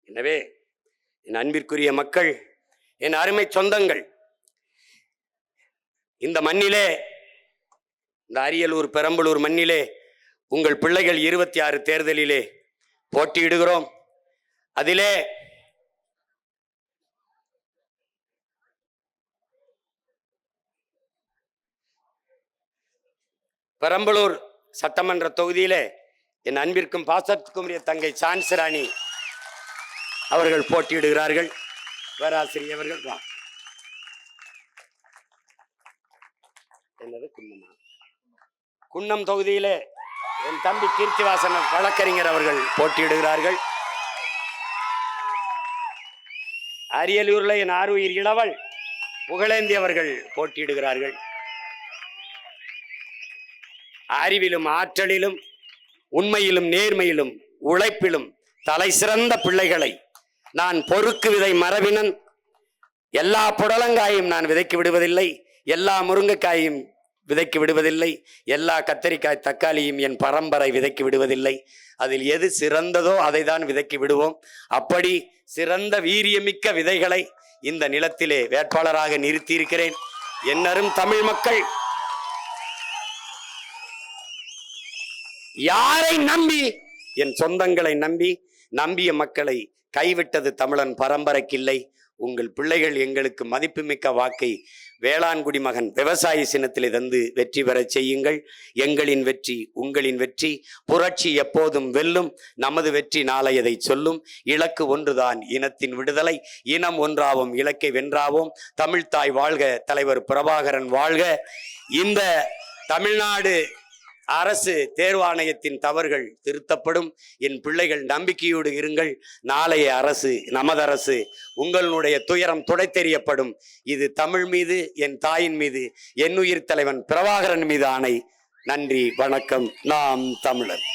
எனவே என் அன்பிற்குரிய மக்கள், என் அருமை சொந்தங்கள், இந்த மண்ணிலே, இந்த அரியலூர் பெரம்பலூர் மண்ணிலே உங்கள் பிள்ளைகள் 26 தேர்தலிலே போட்டியிடுகிறோம். அதிலே பெரம்பலூர் சட்டமன்ற தொகுதியிலே என் அன்பிற்கும் பாசத்துக்கும் உரிய தங்கை சான்சிராணி அவர்கள் போட்டியிடுகிறார்கள். பேராசிரியர் அவர்கள் வா. என்னது குன்னமா? குன்னம் தொகுதியிலே என் தம்பி கீர்த்திவாசன் வழக்கறிஞர் அவர்கள் போட்டியிடுகிறார்கள். அரியலூர்ல என் ஆறுயிர் இளவல் புகழேந்தி அவர்கள் போட்டியிடுகிறார்கள். அறிவிலும் ஆற்றலிலும் உண்மையிலும் நேர்மையிலும் உழைப்பிலும் தலை சிறந்த பிள்ளைகளை நான் பொறுக்கு விதை மரபினன். எல்லா புடலங்காயும் நான் விதைக்கு விடுவதில்லை, எல்லா முருங்கைக்காயும் விதைக்கு விடுவதில்லை, எல்லா கத்தரிக்காய் தக்காளியும் என் பரம்பரை விதைக்கு விடுவதில்லை. அதில் எது சிறந்ததோ அதை தான் விதைக்கு விடுவோம். அப்படி சிறந்த வீரியமிக்க விதைகளை இந்த நிலத்திலே வேட்பாளராக நிறுத்தியிருக்கிறேன். என்னரும் தமிழ் மக்கள் யாரை நம்பி? என் சொந்தங்களை நம்பி. நம்பிய மக்களை கைவிட்டது தமிழன் பரம்பரைக்கில்லை. உங்கள் பிள்ளைகள் எங்களுக்கு மதிப்புமிக்க வாக்கை வேளாண்குடி மகன் விவசாயி சின்னத்திலே தந்து வெற்றி பெறச் செய்யுங்கள். எங்களின் வெற்றி உங்களின் வெற்றி. புரட்சி எப்போதும் வெல்லும். நமது வெற்றி நாளையதை சொல்லும். இலக்கு ஒன்றுதான், இனத்தின் விடுதலை. இனம் ஒன்றாவோம், இலக்கை வென்றாவோம். தமிழ்தாய் வாழ்க, தலைவர் பிரபாகரன் வாழ்க. இந்த தமிழ்நாடு அரசு தேர்வாணையத்தின் தவறுகள் திருத்தப்படும். என் பிள்ளைகள் நம்பிக்கையோடு இருங்கள். நாளைய அரசு நமது அரசு. உங்களுடைய துயரம் துடைத்தெறியப்படும். இது தமிழ் மீது, என் தாயின் மீது, என் உயிர் தலைவன் பிரபாகரன் மீது ஆணை. நன்றி, வணக்கம். நாம் தமிழர்.